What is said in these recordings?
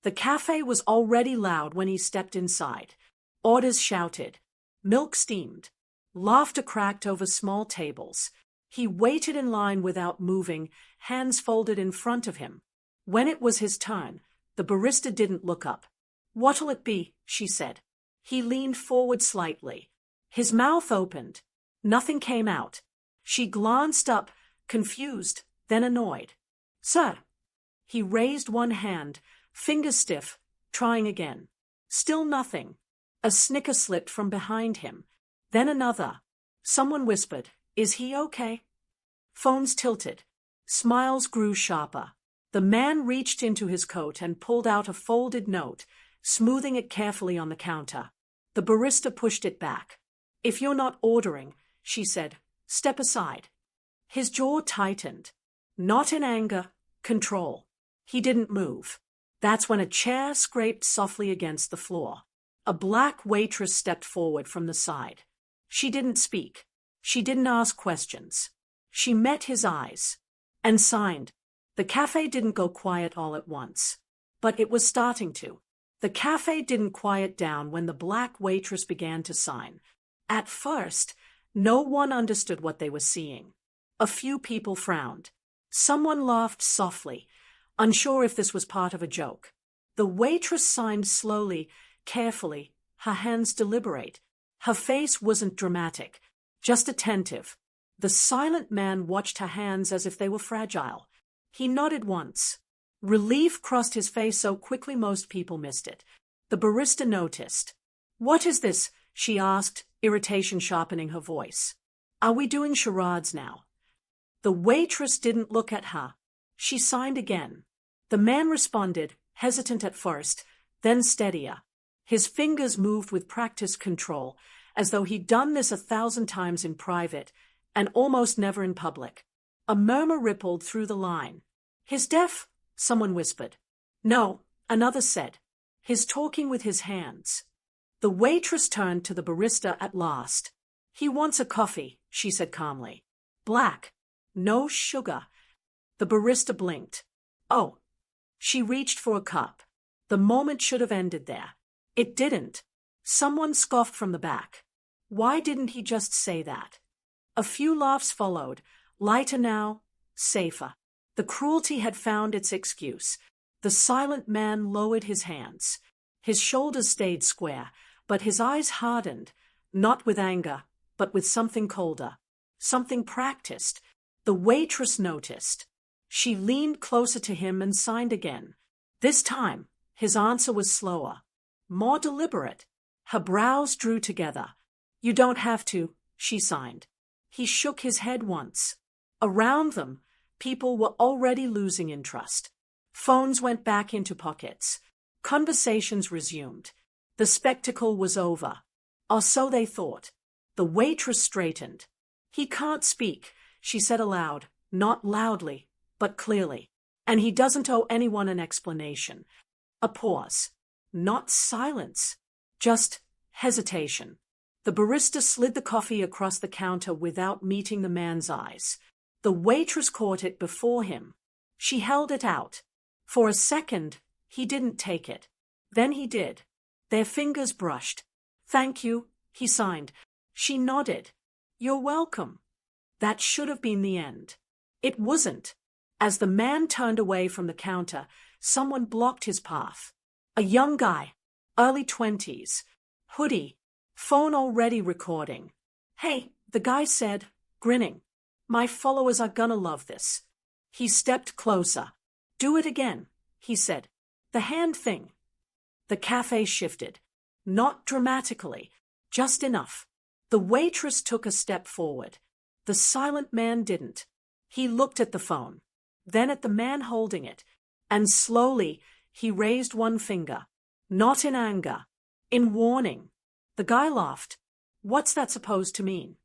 The cafe was already loud when he stepped inside. Orders shouted. Milk steamed. Laughter cracked over small tables. He waited in line without moving, hands folded in front of him. When it was his turn, the barista didn't look up. "What'll it be?" she said. He leaned forward slightly. His mouth opened. Nothing came out. She glanced up, confused, then annoyed. "Sir." He raised one hand, fingers stiff, trying again. Still nothing. A snicker slipped from behind him. Then another. Someone whispered, "Is he okay?" Phones tilted. Smiles grew sharper. The man reached into his coat and pulled out a folded note, smoothing it carefully on the counter. The barista pushed it back. "If you're not ordering," she said, "step aside." His jaw tightened. Not in anger, control. He didn't move. That's when a chair scraped softly against the floor. A black waitress stepped forward from the side. She didn't speak. She didn't ask questions. She met his eyes. And signed. The cafe didn't go quiet all at once. But it was starting to. The cafe didn't quiet down when the black waitress began to sign. At first, no one understood what they were seeing. A few people frowned. Someone laughed softly, unsure if this was part of a joke. The waitress signed slowly, carefully, her hands deliberate. Her face wasn't dramatic, just attentive. The silent man watched her hands as if they were fragile. He nodded once. Relief crossed his face so quickly most people missed it. The barista noticed. "What is this?" she asked, irritation sharpening her voice. "Are we doing charades now?" The waitress didn't look at her. She signed again. The man responded, hesitant at first, then steadier. His fingers moved with practiced control, as though he'd done this 1,000 times in private, and almost never in public. A murmur rippled through the line. "He's deaf," someone whispered. "No," another said. "He's talking with his hands." The waitress turned to the barista at last. "He wants a coffee," she said calmly. "Black. No sugar." The barista blinked. "Oh." She reached for a cup. The moment should have ended there. It didn't. Someone scoffed from the back. Why didn't he just say that? A few laughs followed, lighter now, safer. The cruelty had found its excuse. The silent man lowered his hands. His shoulders stayed square, but his eyes hardened, not with anger, but with something colder, something practiced. The waitress noticed. She leaned closer to him and signed again. This time, his answer was slower, more deliberate. Her brows drew together. "You don't have to," she signed. He shook his head once. Around them, people were already losing interest. Phones went back into pockets. Conversations resumed. The spectacle was over. Or so they thought. The waitress straightened. "He can't speak," she said aloud, not loudly, but clearly. "And he doesn't owe anyone an explanation." A pause. Not silence. Just hesitation. The barista slid the coffee across the counter without meeting the man's eyes. The waitress caught it before him. She held it out. For a second, he didn't take it. Then he did. Their fingers brushed. "Thank you," he signed. She nodded. "You're welcome." That should have been the end. It wasn't. As the man turned away from the counter, someone blocked his path. A young guy, early 20s, hoodie, phone already recording. "Hey," the guy said, grinning. "My followers are gonna love this." He stepped closer. "Do it again," he said. "The hand thing." The cafe shifted. Not dramatically, just enough. The waitress took a step forward. The silent man didn't. He looked at the phone, then at the man holding it, and slowly he raised one finger. Not in anger, in warning. The guy laughed. "What's that supposed to mean?"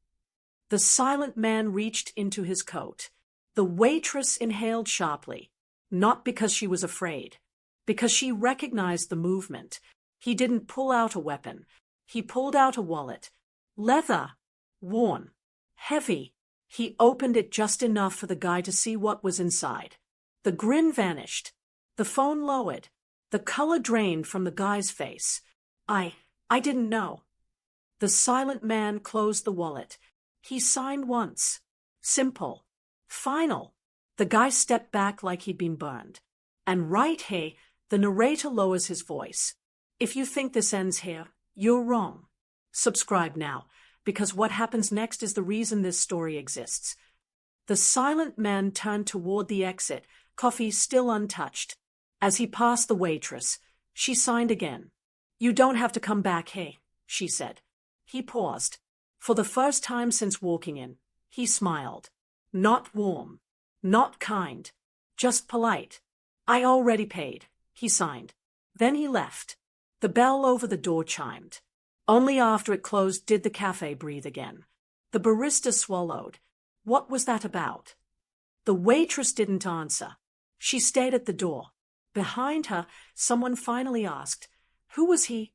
The silent man reached into his coat. The waitress inhaled sharply, not because she was afraid, because she recognized the movement. He didn't pull out a weapon. He pulled out a wallet. Leather. Worn. Heavy. He opened it just enough for the guy to see what was inside. The grin vanished. The phone lowered. The color drained from the guy's face. I didn't know. The silent man closed the wallet. He signed once. Simple. Final. The guy stepped back like he'd been burned. And right here, the narrator lowers his voice. If you think this ends here, you're wrong. Subscribe now, because what happens next is the reason this story exists. The silent man turned toward the exit, coffee still untouched. As he passed the waitress, she signed again. You don't have to come back, hey, she said. He paused. For the first time since walking in, he smiled. Not warm. Not kind. Just polite. I already paid, he signed. Then he left. The bell over the door chimed. Only after it closed did the cafe breathe again. The barista swallowed. What was that about? The waitress didn't answer. She stayed at the door. Behind her, someone finally asked, Who was he?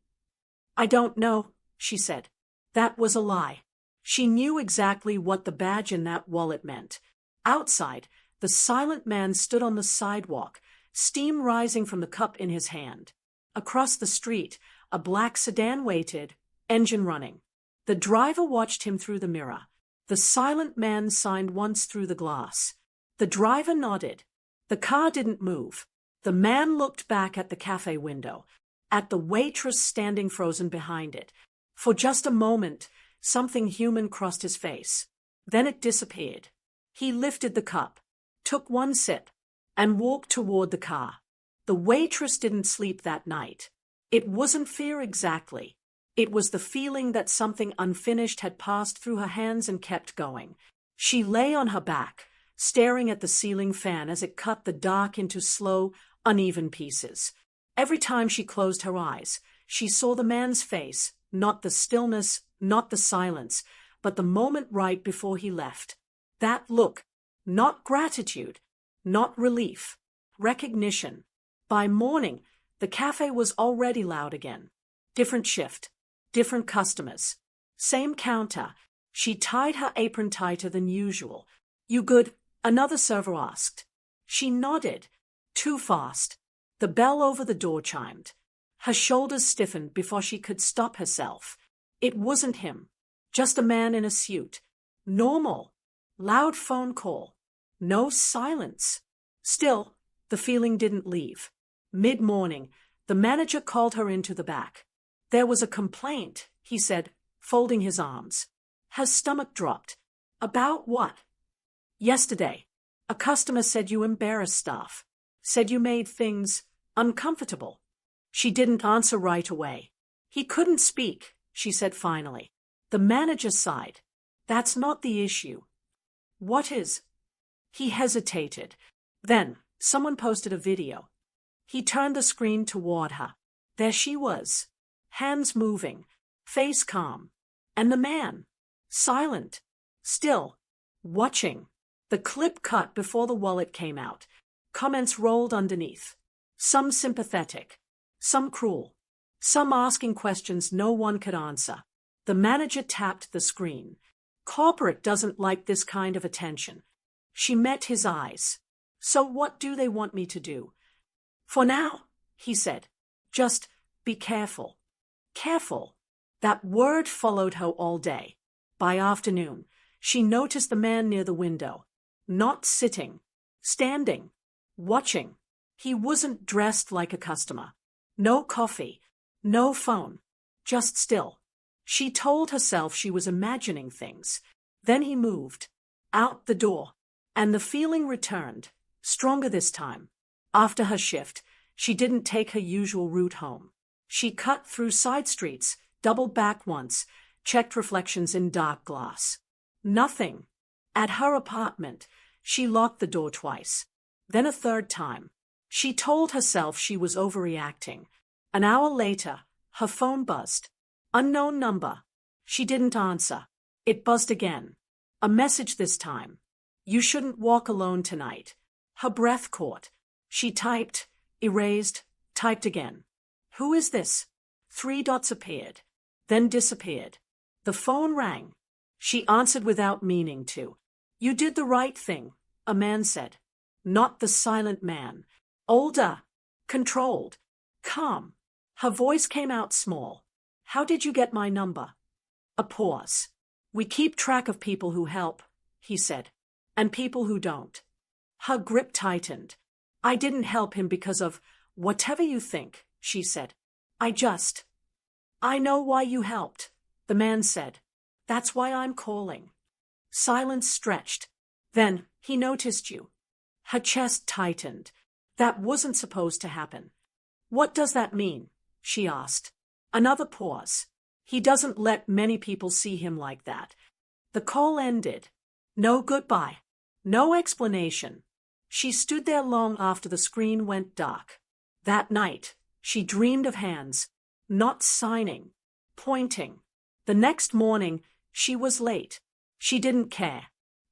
I don't know, she said. That was a lie. She knew exactly what the badge in that wallet meant. Outside, the silent man stood on the sidewalk, steam rising from the cup in his hand. Across the street, a black sedan waited, engine running. The driver watched him through the mirror. The silent man signed once through the glass. The driver nodded. The car didn't move. The man looked back at the cafe window, at the waitress standing frozen behind it. For just a moment, something human crossed his face. Then it disappeared. He lifted the cup, took one sip, and walked toward the car. The waitress didn't sleep that night. It wasn't fear exactly. It was the feeling that something unfinished had passed through her hands and kept going. She lay on her back, staring at the ceiling fan as it cut the dark into slow, uneven pieces. Every time she closed her eyes, she saw the man's face, not the stillness, not the silence, but the moment right before he left. That look, not gratitude, not relief, recognition. By morning, the cafe was already loud again. Different shift, different customers. Same counter. She tied her apron tighter than usual. You good? Another server asked. She nodded. Too fast. The bell over the door chimed. Her shoulders stiffened before she could stop herself. It wasn't him. Just a man in a suit. Normal. Loud phone call. No silence. Still, the feeling didn't leave. Mid-morning, the manager called her into the back. There was a complaint, he said, folding his arms. Her stomach dropped. About what? Yesterday, a customer said you embarrassed staff. Said you made things uncomfortable. She didn't answer right away. He couldn't speak, she said finally. The manager sighed. That's not the issue. What is? He hesitated. Then, someone posted a video. He turned the screen toward her. There she was. Hands moving. Face calm. And the man. Silent. Still. Watching. The clip cut before the wallet came out. Comments rolled underneath. Some sympathetic. Some cruel. Some asking questions no one could answer. The manager tapped the screen. Corporate doesn't like this kind of attention. She met his eyes. So what do they want me to do? For now, he said. Just be careful. Careful. That word followed her all day. By afternoon, she noticed the man near the window. Not sitting. Standing. Watching. He wasn't dressed like a customer. No coffee. No phone. Just still. She told herself she was imagining things. Then he moved. Out the door. And the feeling returned. Stronger this time. After her shift, she didn't take her usual route home. She cut through side streets, doubled back once, checked reflections in dark glass. Nothing. At her apartment, she locked the door twice. Then a third time. She told herself she was overreacting. An hour later, her phone buzzed. Unknown number. She didn't answer. It buzzed again. A message this time. You shouldn't walk alone tonight. Her breath caught. She typed, erased, typed again. Who is this? 3 dots appeared, then disappeared. The phone rang. She answered without meaning to. You did the right thing, a man said. Not the silent man. Older. Controlled. Calm. Her voice came out small. How did you get my number? A pause. We keep track of people who help, he said, and people who don't. Her grip tightened. I didn't help him because of whatever you think, she said. I know why you helped, the man said. That's why I'm calling. Silence stretched. Then, he noticed you. Her chest tightened. That wasn't supposed to happen. What does that mean? She asked. Another pause. He doesn't let many people see him like that. The call ended. No goodbye. No explanation. She stood there long after the screen went dark. That night, she dreamed of hands, not signing, pointing. The next morning, she was late. She didn't care.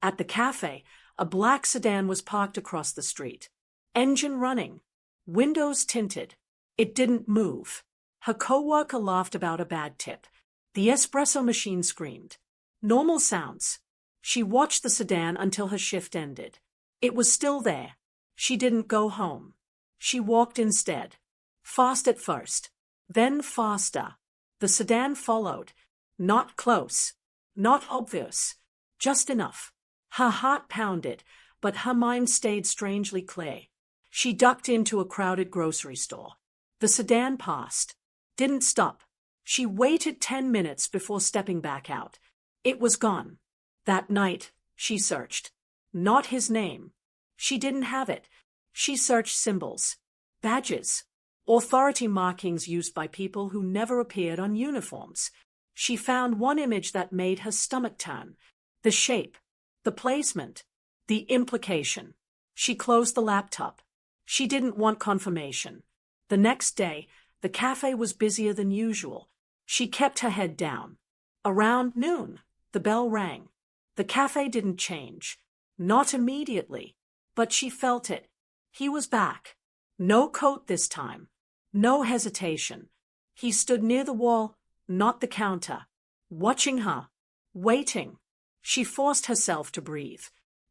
At the cafe, a black sedan was parked across the street. Engine running. Windows tinted. It didn't move. Her coworker laughed about a bad tip. The espresso machine screamed. Normal sounds. She watched the sedan until her shift ended. It was still there. She didn't go home. She walked instead. Fast at first. Then faster. The sedan followed. Not close. Not obvious. Just enough. Her heart pounded, but her mind stayed strangely clear. She ducked into a crowded grocery store. The sedan passed. Didn't stop. She waited 10 minutes before stepping back out. It was gone. That night, she searched. Not his name. She didn't have it. She searched symbols, badges, authority markings used by people who never appeared on uniforms. She found one image that made her stomach turn. The shape, the placement, the implication. She closed the laptop. She didn't want confirmation. The next day, the cafe was busier than usual. She kept her head down. Around noon, the bell rang. The cafe didn't change. Not immediately, but she felt it. He was back. No coat this time. No hesitation. He stood near the wall, not the counter, watching her, waiting. She forced herself to breathe.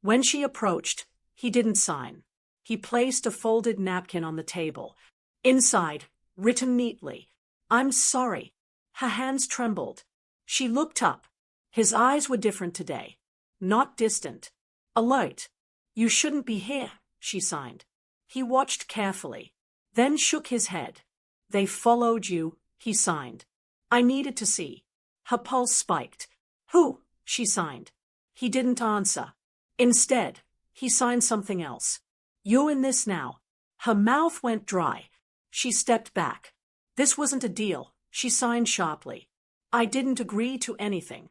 When she approached, he didn't sign. He placed a folded napkin on the table. Inside, written neatly, I'm sorry. Her hands trembled. She looked up. His eyes were different today. Not distant. Alert. You shouldn't be here, she signed. He watched carefully, then shook his head. They followed you, he signed. I needed to see. Her pulse spiked. Who? She signed. He didn't answer. Instead, he signed something else. You in this now. Her mouth went dry. She stepped back. This wasn't a deal, she signed sharply. I didn't agree to anything.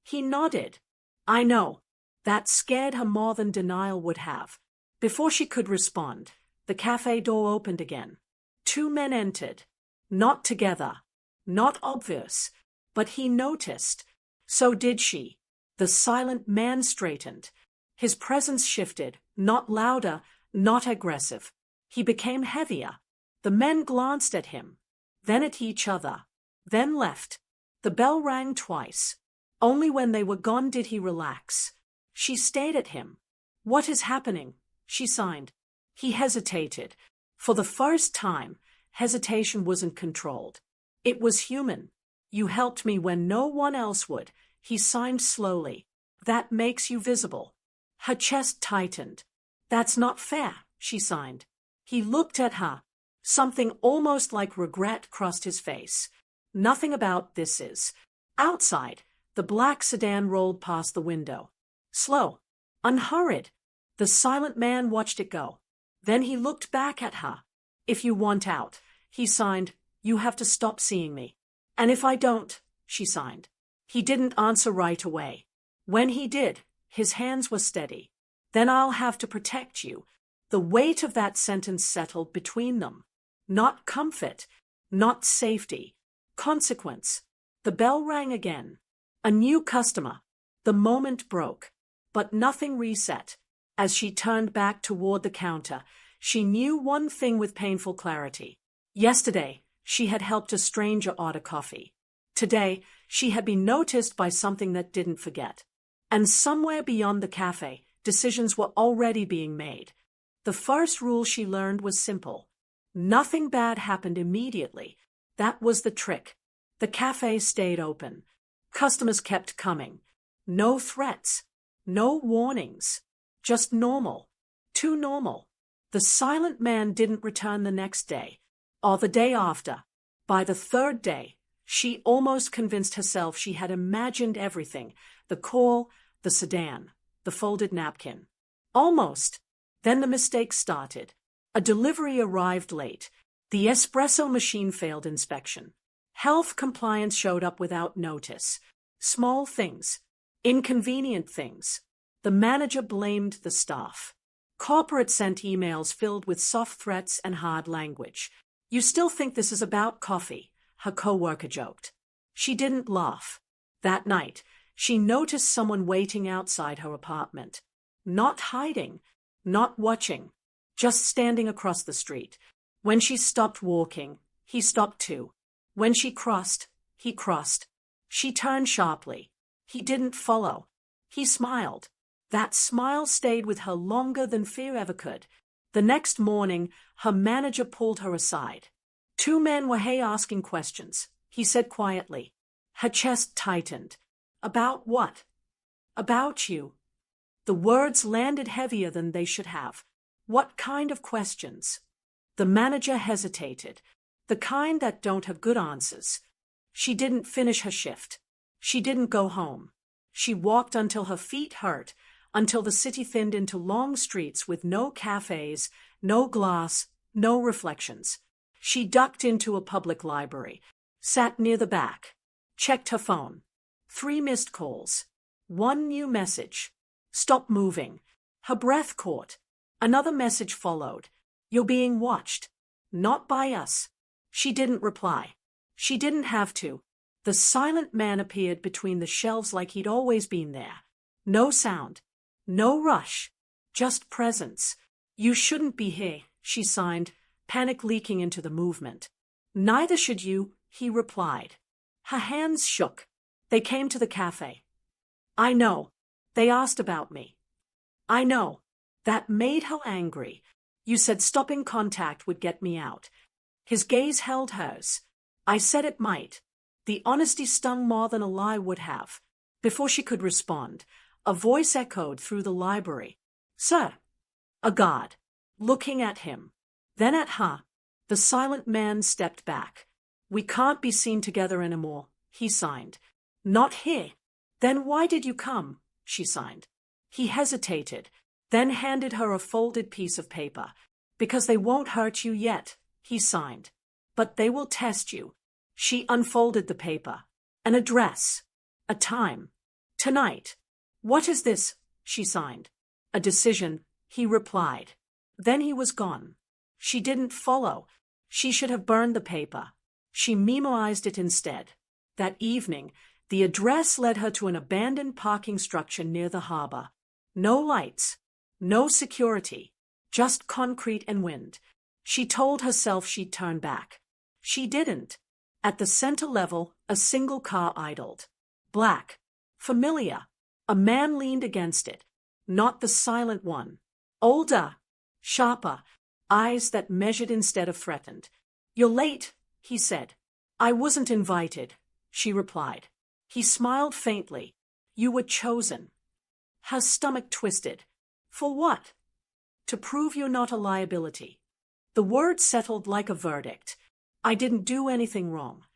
He nodded. I know. That scared her more than denial would have. Before she could respond, the cafe door opened again. 2 men entered. Not together. Not obvious. But he noticed. So did she. The silent man straightened. His presence shifted, not louder, not aggressive. He became heavier. The men glanced at him, then at each other, then left. The bell rang twice. Only when they were gone did he relax. She stared at him. What is happening? She signed. He hesitated. For the first time, hesitation wasn't controlled. It was human. You helped me when no one else would, he signed slowly. That makes you visible. Her chest tightened. That's not fair, she signed. He looked at her. Something almost like regret crossed his face. Nothing about this is. Outside, the black sedan rolled past the window. Slow, unhurried. The silent man watched it go. Then he looked back at her. If you want out, he signed, you have to stop seeing me. And if I don't, she signed. He didn't answer right away. When he did, his hands were steady. Then I'll have to protect you. The weight of that sentence settled between them. Not comfort, not safety. Consequence. The bell rang again. A new customer. The moment broke. But nothing reset. As she turned back toward the counter, she knew one thing with painful clarity. Yesterday, she had helped a stranger order coffee. Today, she had been noticed by something that didn't forget. And somewhere beyond the cafe, decisions were already being made. The first rule she learned was simple. Nothing bad happened immediately. That was the trick. The cafe stayed open. Customers kept coming. No threats. No warnings. Just normal. Too normal. The silent man didn't return the next day, or the day after. By the third day, she almost convinced herself she had imagined everything: the call, the sedan, the folded napkin. Almost. Then the mistake started. A delivery arrived late. The espresso machine failed inspection. Health compliance showed up without notice. Small things. Inconvenient things. The manager blamed the staff. Corporate sent emails filled with soft threats and hard language. "You still think this is about coffee?" her coworker joked. She didn't laugh. That night, she noticed someone waiting outside her apartment. Not hiding, not watching, just standing across the street. When she stopped walking, he stopped too. When she crossed, he crossed. She turned sharply. He didn't follow. He smiled. That smile stayed with her longer than fear ever could. The next morning, her manager pulled her aside. "Two men were asking questions," he said quietly. Her chest tightened. "About what?" "About you." The words landed heavier than they should have. "What kind of questions?" The manager hesitated. "The kind that don't have good answers." She didn't finish her shift. She didn't go home. She walked until her feet hurt, until the city thinned into long streets with no cafes, no glass, no reflections. She ducked into a public library, sat near the back, checked her phone. 3 missed calls. 1 new message. "Stop moving." Her breath caught. Another message followed. "You're being watched. Not by us." She didn't reply. She didn't have to. The silent man appeared between the shelves like he'd always been there. No sound. No rush. Just presence. "You shouldn't be here," she signed, panic leaking into the movement. "Neither should you," he replied. Her hands shook. "They came to the cafe." "I know. They asked about me." "I know." That made her angry. "You said stopping contact would get me out." His gaze held hers. "I said it might." The honesty stung more than a lie would have. Before she could respond, a voice echoed through the library. "Sir." A guard. Looking at him. Then at her. The silent man stepped back. "We can't be seen together anymore," he signed. "Not here." "Then why did you come?" she signed. He hesitated, then handed her a folded piece of paper. "Because they won't hurt you yet," he signed. "But they will test you." She unfolded the paper. An address. A time. "Tonight." "What is this?" she signed. "A decision," he replied. Then he was gone. She didn't follow. She should have burned the paper. She memorized it instead. That evening, the address led her to an abandoned parking structure near the harbor. No lights. No security. Just concrete and wind. She told herself she'd turn back. She didn't. At the center level, a single car idled. Black. Familiar. A man leaned against it. Not the silent one. Older. Sharper. Eyes that measured instead of threatened. "You're late," he said. "I wasn't invited," she replied. He smiled faintly. "You were chosen." Her stomach twisted. "For what?" "To prove you're not a liability." The word settled like a verdict. "I didn't do anything wrong."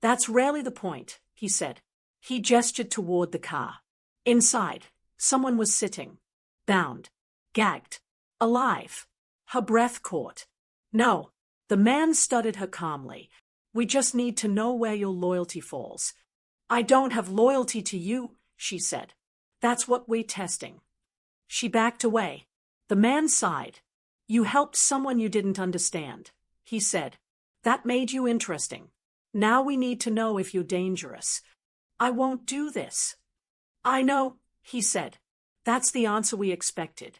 "That's rarely the point," he said. He gestured toward the car. Inside, someone was sitting. Bound. Gagged. Alive. Her breath caught. "No." The man studied her calmly. "We just need to know where your loyalty falls." "I don't have loyalty to you," she said. "That's what we're testing." She backed away. The man sighed. "You helped someone you didn't understand," he said. "That made you interesting. Now we need to know if you're dangerous." "I won't do this." "I know," he said. "That's the answer we expected."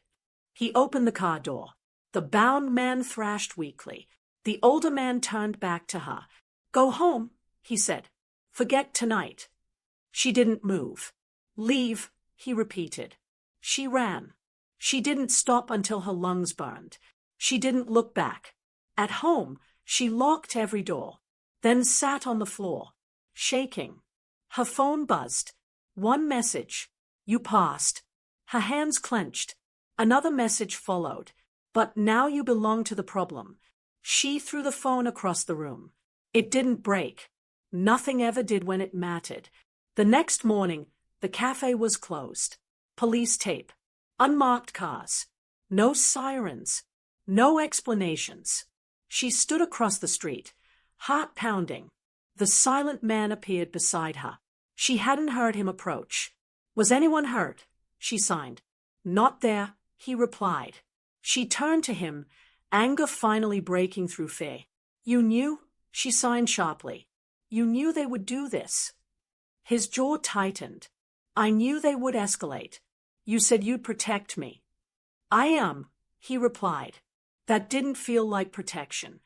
He opened the car door. The bound man thrashed weakly. The older man turned back to her. "Go home," he said. "Forget tonight." She didn't move. "Leave," he repeated. She ran. She didn't stop until her lungs burned. She didn't look back. At home, she locked every door, then sat on the floor, shaking. Her phone buzzed. One message. You passed. Her hands clenched. Another message followed. But now you belong to the problem. She threw the phone across the room. It didn't break. Nothing ever did when it mattered. The next morning, the cafe was closed. Police tape. Unmarked cars. No sirens. No explanations. She stood across the street, heart pounding. The silent man appeared beside her. She hadn't heard him approach. Was anyone hurt? She signed. Not there, he replied. She turned to him, anger finally breaking through fear. You knew? She signed sharply. You knew they would do this. His jaw tightened. I knew they would escalate. You said you'd protect me. I am, he replied. That didn't feel like protection.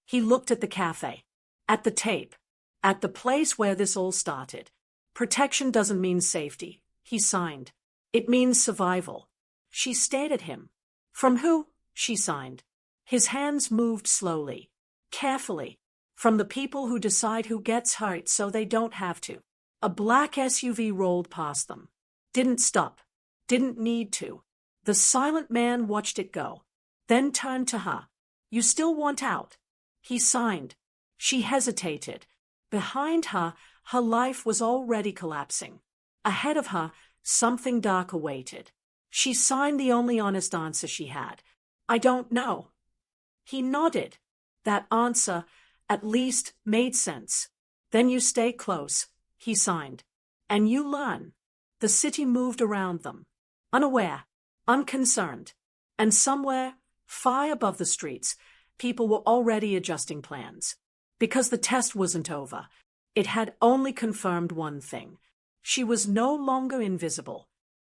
He looked at the cafe, at the tape, at the place where this all started. Protection doesn't mean safety, he signed. It means survival. She stared at him. From who? She signed. His hands moved slowly, carefully, from the people who decide who gets hurt so they don't have to. A black SUV rolled past them. Didn't stop. Didn't need to. The silent man watched it go, then turned to her. You still want out? He signed. She hesitated. Behind her, her life was already collapsing. Ahead of her, something dark awaited. She signed the only honest answer she had. I don't know. He nodded. That answer, at least, made sense. Then you stay close, he signed. And you learn. The city moved around them. Unaware, unconcerned. And somewhere, far above the streets, people were already adjusting plans. Because the test wasn't over. It had only confirmed one thing. She was no longer invisible.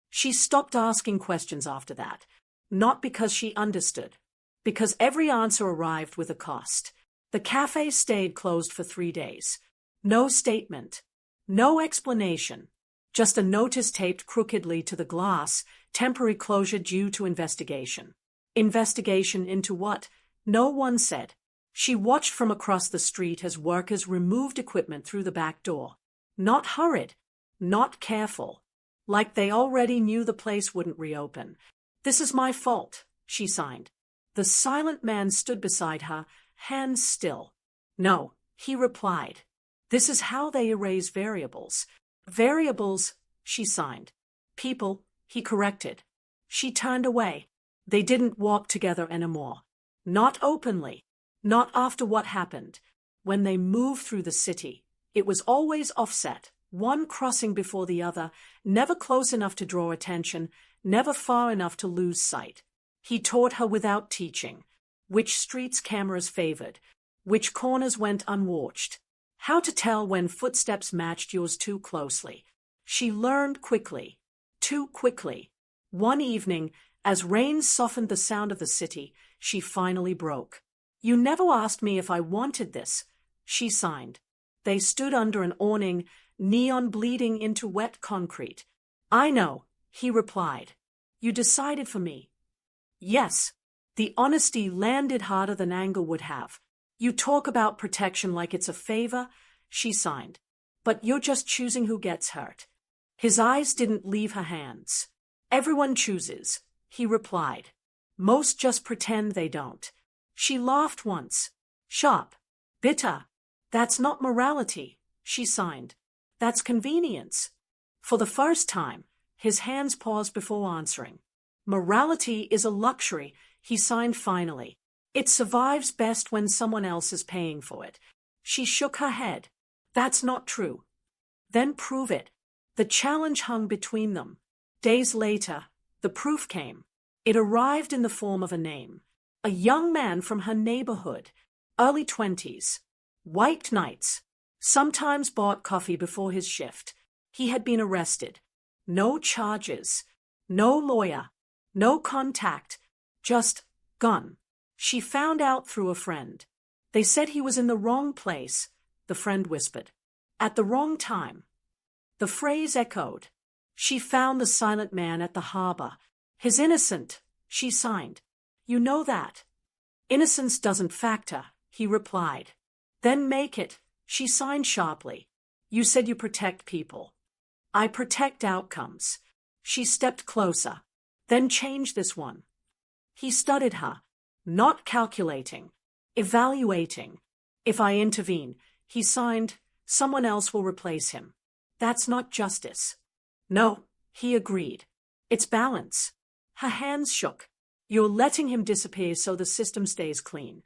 She stopped asking questions after that. Not because she understood. Because every answer arrived with a cost. The cafe stayed closed for 3 days. No statement. No explanation. Just a notice taped crookedly to the glass, temporary closure due to investigation. Investigation into what? No one said. She watched from across the street as workers removed equipment through the back door. Not hurried. Not careful. Like they already knew the place wouldn't reopen. This is my fault, she signed. The silent man stood beside her, hands still. No, he replied. This is how they erase variables. Variables, she signed. People, he corrected. She turned away. They didn't walk together anymore. Not openly. Not after what happened. When they moved through the city, it was always offset, one crossing before the other, never close enough to draw attention, never far enough to lose sight. He taught her without teaching. Which streets cameras favored. Which corners went unwatched. How to tell when footsteps matched yours too closely. She learned quickly. Too quickly. One evening, as rain softened the sound of the city, she finally broke. You never asked me if I wanted this, she signed. They stood under an awning, neon bleeding into wet concrete. I know, he replied. You decided for me. Yes. The honesty landed harder than anger would have. You talk about protection like it's a favor, she signed. But you're just choosing who gets hurt. His eyes didn't leave her hands. Everyone chooses, he replied. Most just pretend they don't. She laughed once. Sharp. Bitter. That's not morality, she signed. That's convenience. For the first time, his hands paused before answering. Morality is a luxury, he signed finally. It survives best when someone else is paying for it. She shook her head. That's not true. Then prove it. The challenge hung between them. Days later, the proof came. It arrived in the form of a name. A young man from her neighborhood, early 20s. White nights. Sometimes bought coffee before his shift. He had been arrested. No charges. No lawyer. No contact. Just gun. She found out through a friend. They said he was in the wrong place, the friend whispered. At the wrong time. The phrase echoed. She found the silent man at the harbor. His innocent, she signed. You know that. Innocence doesn't factor, he replied. Then make it, she signed sharply. You said you protect people. I protect outcomes. She stepped closer. Then change this one. He studied her, not calculating, evaluating. If I intervene, he signed, someone else will replace him. That's not justice. No, he agreed. It's balance. Her hands shook. You're letting him disappear so the system stays clean.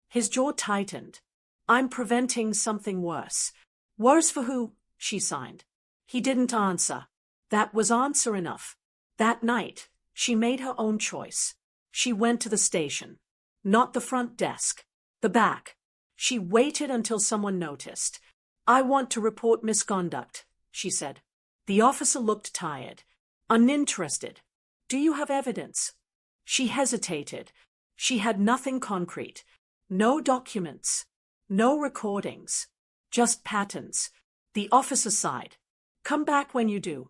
His jaw tightened. I'm preventing something worse. Worse for who? She signed. He didn't answer. That was answer enough. That night, she made her own choice. She went to the station. Not the front desk. The back. She waited until someone noticed. I want to report misconduct, she said. The officer looked tired, uninterested. Do you have evidence? She hesitated. She had nothing concrete. No documents. No recordings. Just patterns. The officer sighed. Come back when you do.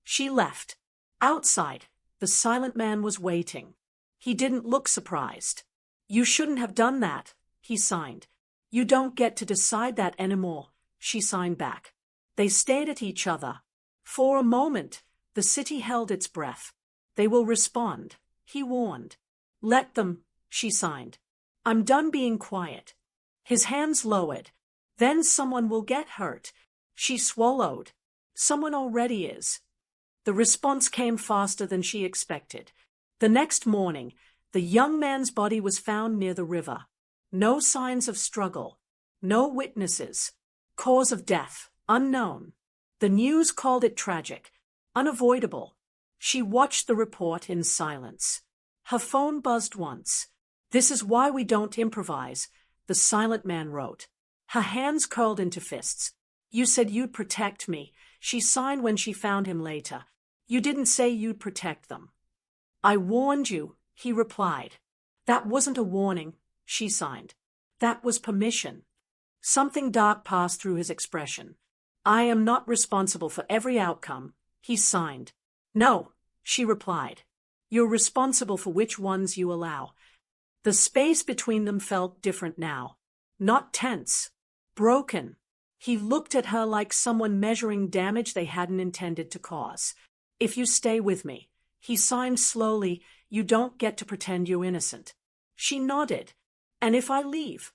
She left. Outside, the silent man was waiting. He didn't look surprised. You shouldn't have done that, he signed. You don't get to decide that anymore, she signed back. They stared at each other. For a moment, the city held its breath. They will respond, he warned. Let them, she signed. I'm done being quiet. His hands lowered. Then someone will get hurt. She swallowed. Someone already is. The response came faster than she expected. The next morning, the young man's body was found near the river. No signs of struggle. No witnesses. Cause of death, unknown. The news called it tragic, unavoidable. She watched the report in silence. Her phone buzzed once. This is why we don't improvise, the silent man wrote. Her hands curled into fists. You said you'd protect me, she signed when she found him later. You didn't say you'd protect them. I warned you, he replied. That wasn't a warning, she signed. That was permission. Something dark passed through his expression. I am not responsible for every outcome, he signed. No, she replied. You're responsible for which ones you allow. The space between them felt different now. Not tense. Broken. He looked at her like someone measuring damage they hadn't intended to cause. If you stay with me, he signed slowly, you don't get to pretend you're innocent. She nodded. And if I leave?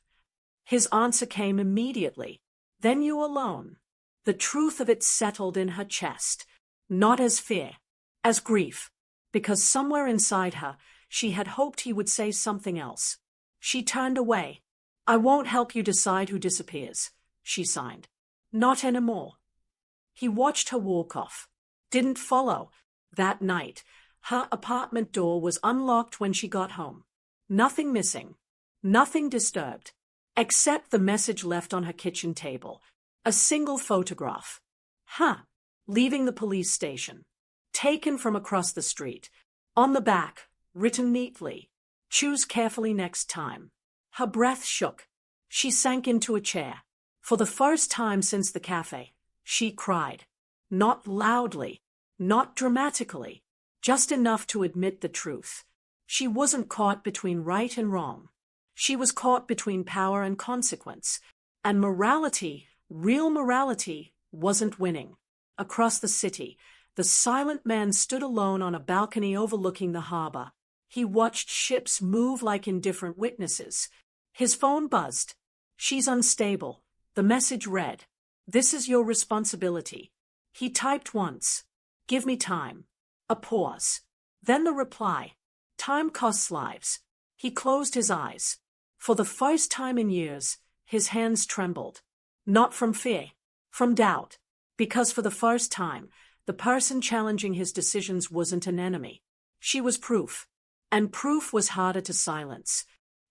His answer came immediately. Then you alone. The truth of it settled in her chest. Not as fear, as grief. Because somewhere inside her, she had hoped he would say something else. She turned away. I won't help you decide who disappears, she signed. Not anymore. He watched her walk off. Didn't follow. That night, her apartment door was unlocked when she got home. Nothing missing. Nothing disturbed. Except the message left on her kitchen table. A single photograph. Leaving the police station. Taken from across the street. On the back, written neatly. Choose carefully next time. Her breath shook. She sank into a chair. For the first time since the cafe, she cried. Not loudly. Not dramatically. Just enough to admit the truth. She wasn't caught between right and wrong. She was caught between power and consequence. And morality, real morality, wasn't winning. Across the city, the silent man stood alone on a balcony overlooking the harbor. He watched ships move like indifferent witnesses. His phone buzzed. She's unstable. The message read, This is your responsibility. He typed once. Give me time. A pause. Then the reply. Time costs lives. He closed his eyes. For the first time in years, his hands trembled. Not from fear. From doubt. Because for the first time, the person challenging his decisions wasn't an enemy. She was proof. And proof was harder to silence.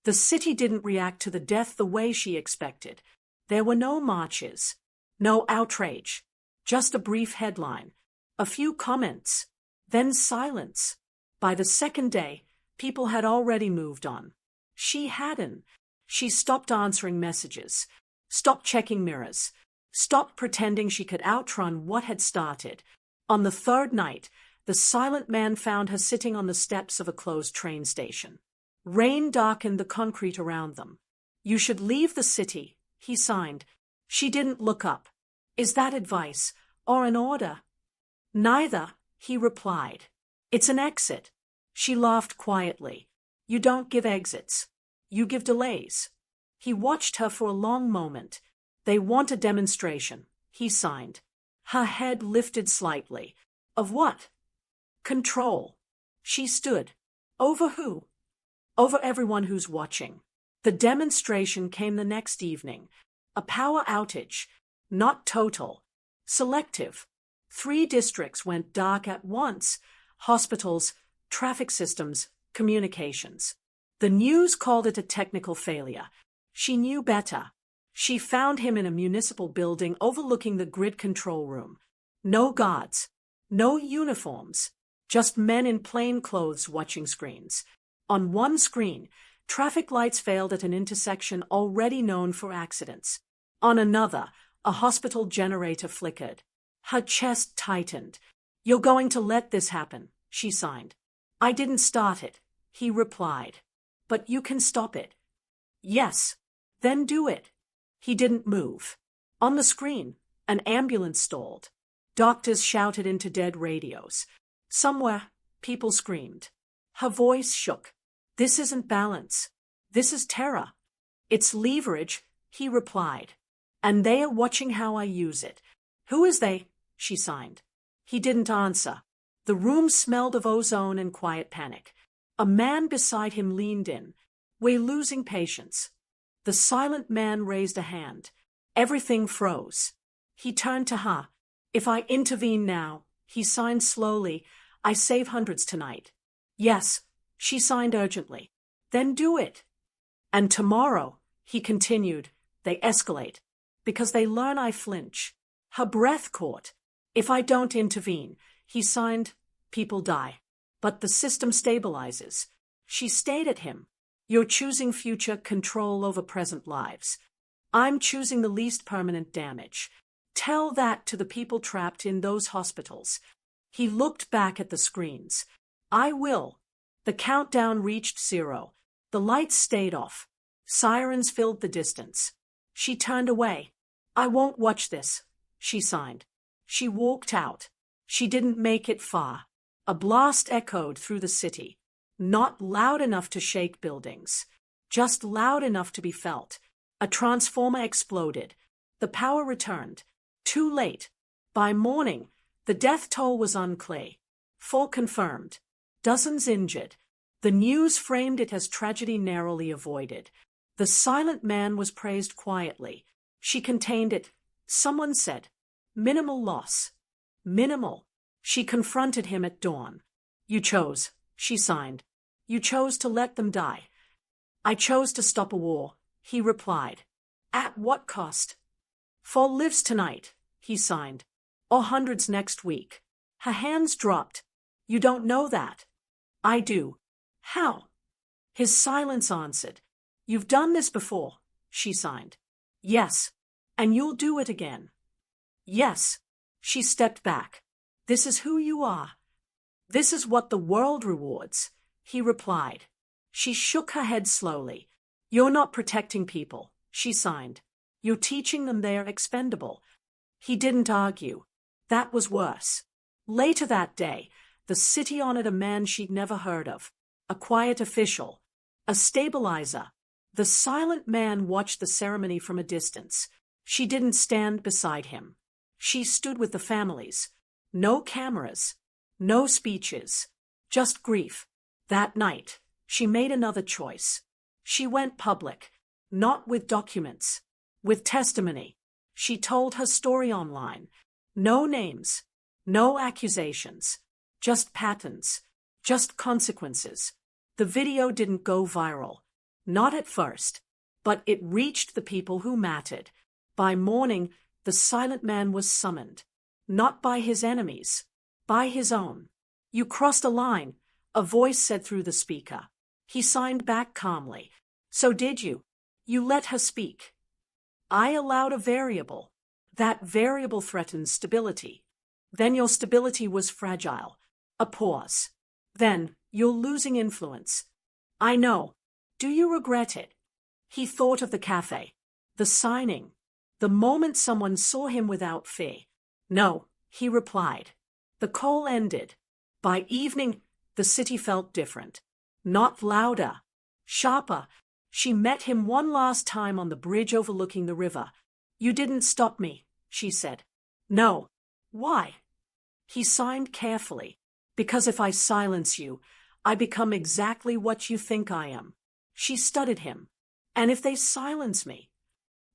The city didn't react to the death the way she expected. There were no marches. No outrage. Just a brief headline. A few comments. Then silence. By the second day, people had already moved on. She hadn't. She stopped answering messages. Stopped checking mirrors. Stopped pretending she could outrun what had started. On the third night, the silent man found her sitting on the steps of a closed train station. Rain darkened the concrete around them. You should leave the city, he signed. She didn't look up. Is that advice, or an order? Neither, he replied. It's an exit. She laughed quietly. You don't give exits. You give delays. He watched her for a long moment. They want a demonstration, he signed. Her head lifted slightly. Of what? Control. She stood. Over who? Over everyone who's watching. The demonstration came the next evening. A power outage. Not total. Selective. 3 districts went dark at once. Hospitals, traffic systems, communications. The news called it a technical failure. She knew better. She found him in a municipal building overlooking the grid control room. No guards. No uniforms. Just men in plain clothes watching screens. On one screen, traffic lights failed at an intersection already known for accidents. On another, a hospital generator flickered. Her chest tightened. You're going to let this happen, she signed. I didn't start it, he replied. But you can stop it. Yes. Then do it. He didn't move. On the screen, an ambulance stalled. Doctors shouted into dead radios. Somewhere, people screamed. Her voice shook. This isn't balance. This is terror. It's leverage, he replied. And they are watching how I use it. Who is they? She signed. He didn't answer. The room smelled of ozone and quiet panic. A man beside him leaned in. We're losing patience. The silent man raised a hand. Everything froze. He turned to her. If I intervene now, he signed slowly, I save hundreds tonight. Yes, she signed urgently. Then do it. And tomorrow, he continued, they escalate. Because they learn I flinch. Her breath caught. If I don't intervene, he signed, people die. But the system stabilizes. She stayed at him. You're choosing future control over present lives. I'm choosing the least permanent damage. Tell that to the people trapped in those hospitals. He looked back at the screens. I will. The countdown reached 0. The lights stayed off. Sirens filled the distance. She turned away. I won't watch this, she signed. She walked out. She didn't make it far. A blast echoed through the city. Not loud enough to shake buildings. Just loud enough to be felt. A transformer exploded. The power returned. Too late. By morning, the death toll was unclear. 4 confirmed. Dozens injured. The news framed it as tragedy narrowly avoided. The silent man was praised quietly. She contained it. Someone said, minimal loss. Minimal. She confronted him at dawn. You chose, she signed. You chose to let them die. I chose to stop a war, he replied. At what cost? 4 lives tonight, he signed. Or hundreds next week. Her hands dropped. You don't know that. I do. How? His silence answered. You've done this before, she signed. Yes. And you'll do it again. Yes. She stepped back. This is who you are. This is what the world rewards, he replied. She shook her head slowly. You're not protecting people, she signed. You're teaching them they're expendable. He didn't argue. That was worse. Later that day, the city honored a man she'd never heard of. A quiet official. A stabilizer. The silent man watched the ceremony from a distance. She didn't stand beside him. She stood with the families. No cameras. No speeches. Just grief. That night, she made another choice. She went public. Not with documents. With testimony. She told her story online. No names. No accusations. Just patterns. Just consequences. The video didn't go viral. Not at first. But it reached the people who mattered. By morning, the silent man was summoned. Not by his enemies. By his own. You crossed a line, a voice said through the speaker. He signed back calmly. So did you. You let her speak. I allowed a variable. That variable threatens stability. Then your stability was fragile. A pause. Then, you're losing influence. I know. Do you regret it? He thought of the cafe, the signing, the moment someone saw him without fear. No, he replied. The call ended. By evening, the city felt different. Not louder, sharper. She met him one last time on the bridge overlooking the river. You didn't stop me, she said. No. Why? He signed carefully. Because if I silence you, I become exactly what you think I am. She studied him. And if they silence me?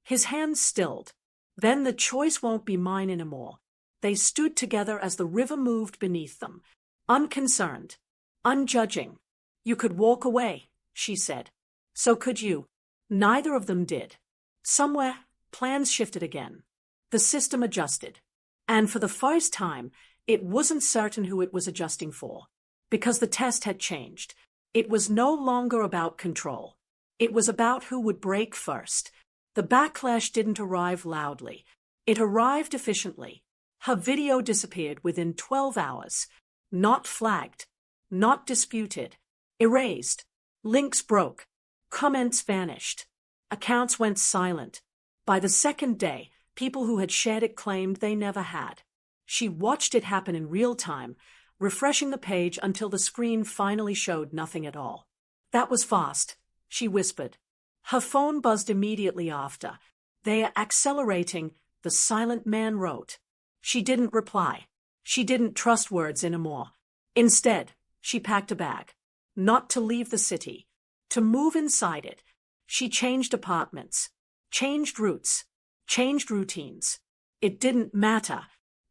His hands stilled. Then the choice won't be mine anymore. They stood together as the river moved beneath them, unconcerned, unjudging. You could walk away, she said. So could you. Neither of them did. Somewhere, plans shifted again. The system adjusted. And for the first time, it wasn't certain who it was adjusting for. Because the test had changed. It was no longer about control. It was about who would break first. The backlash didn't arrive loudly. It arrived efficiently. Her video disappeared within 12 hours. Not flagged. Not disputed. Erased. Links broke. Comments vanished. Accounts went silent. By the second day, people who had shared it claimed they never had. She watched it happen in real time, refreshing the page until the screen finally showed nothing at all. That was fast, she whispered. Her phone buzzed immediately after. They are accelerating, the silent man wrote. She didn't reply. She didn't trust words anymore. Instead, she packed a bag. Not to leave the city. To move inside it. She changed apartments. Changed routes. Changed routines. It didn't matter.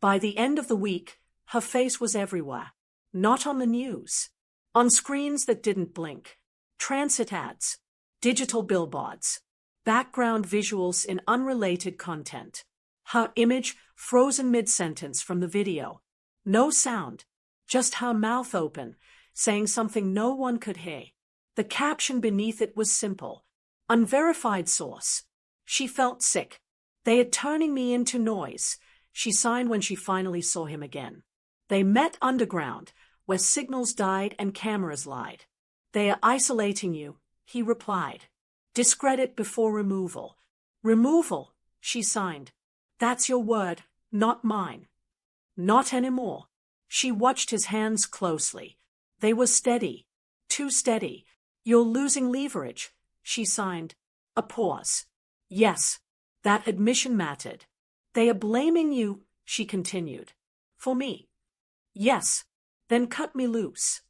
By the end of the week, her face was everywhere. Not on the news. On screens that didn't blink. Transit ads. Digital billboards. Background visuals in unrelated content. Her image frozen mid-sentence from the video. No sound. Just her mouth open, saying something no one could hear. The caption beneath it was simple. Unverified source. She felt sick. They are turning me into noise, she signed when she finally saw him again. They met underground, where signals died and cameras lied. They are isolating you, he replied. Discredit before removal. Removal, she signed. That's your word, not mine. Not anymore. She watched his hands closely. They were steady. Too steady. You're losing leverage, she signed. A pause. Yes, that admission mattered. They are blaming you, she continued. For me. Yes. Then cut me loose.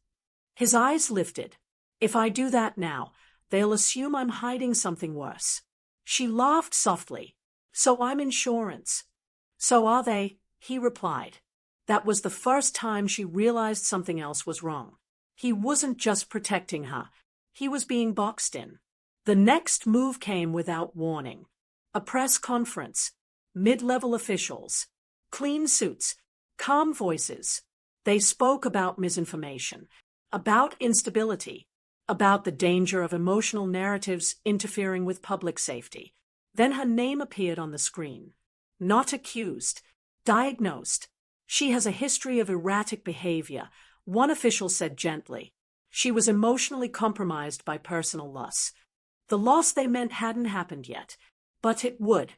His eyes lifted. If I do that now, they'll assume I'm hiding something worse. She laughed softly. So I'm insurance. So are they, he replied. That was the first time she realized something else was wrong. He wasn't just protecting her. He was being boxed in. The next move came without warning. A press conference. Mid-level officials. Clean suits. Calm voices. They spoke about misinformation. About instability. About the danger of emotional narratives interfering with public safety. Then her name appeared on the screen. Not accused. Diagnosed. She has a history of erratic behavior, one official said gently. She was emotionally compromised by personal loss. The loss they meant hadn't happened yet, but it would.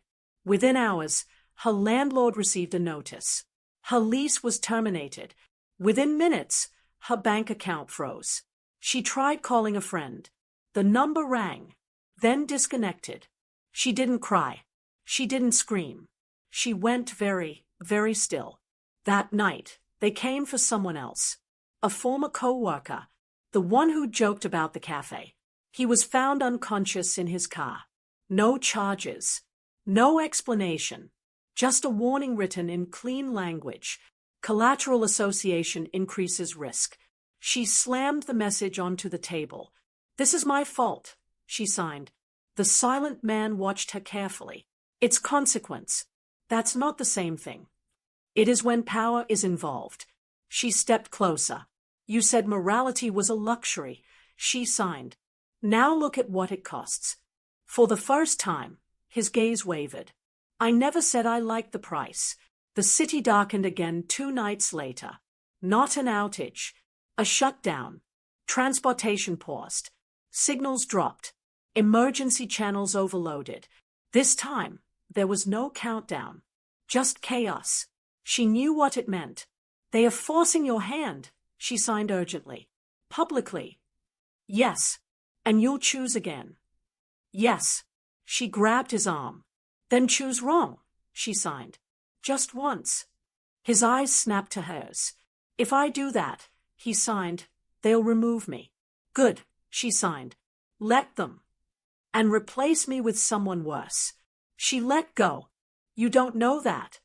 Within hours, her landlord received a notice. Her lease was terminated. Within minutes, her bank account froze. She tried calling a friend. The number rang, then disconnected. She didn't cry. She didn't scream. She went very, very still. That night, they came for someone else. A former co-worker, the one who joked about the cafe. He was found unconscious in his car. No charges. No explanation. Just a warning written in clean language. Collateral association increases risk. She slammed the message onto the table. This is my fault, she signed. The silent man watched her carefully. It's consequence. That's not the same thing. It is when power is involved. She stepped closer. You said morality was a luxury, she signed. Now look at what it costs. For the first time, his gaze wavered. I never said I liked the price. The city darkened again 2 nights later. Not an outage. A shutdown. Transportation paused. Signals dropped. Emergency channels overloaded. This time, there was no countdown. Just chaos. She knew what it meant. "They are forcing your hand," she signed urgently. "Publicly." "Yes. And you'll choose again." "Yes." She grabbed his arm. "Then choose wrong," she signed. "Just once." His eyes snapped to hers. "If I do that," he signed, "they'll remove me." "Good," she signed. "Let them." "And replace me with someone worse." She let go. "You don't know that."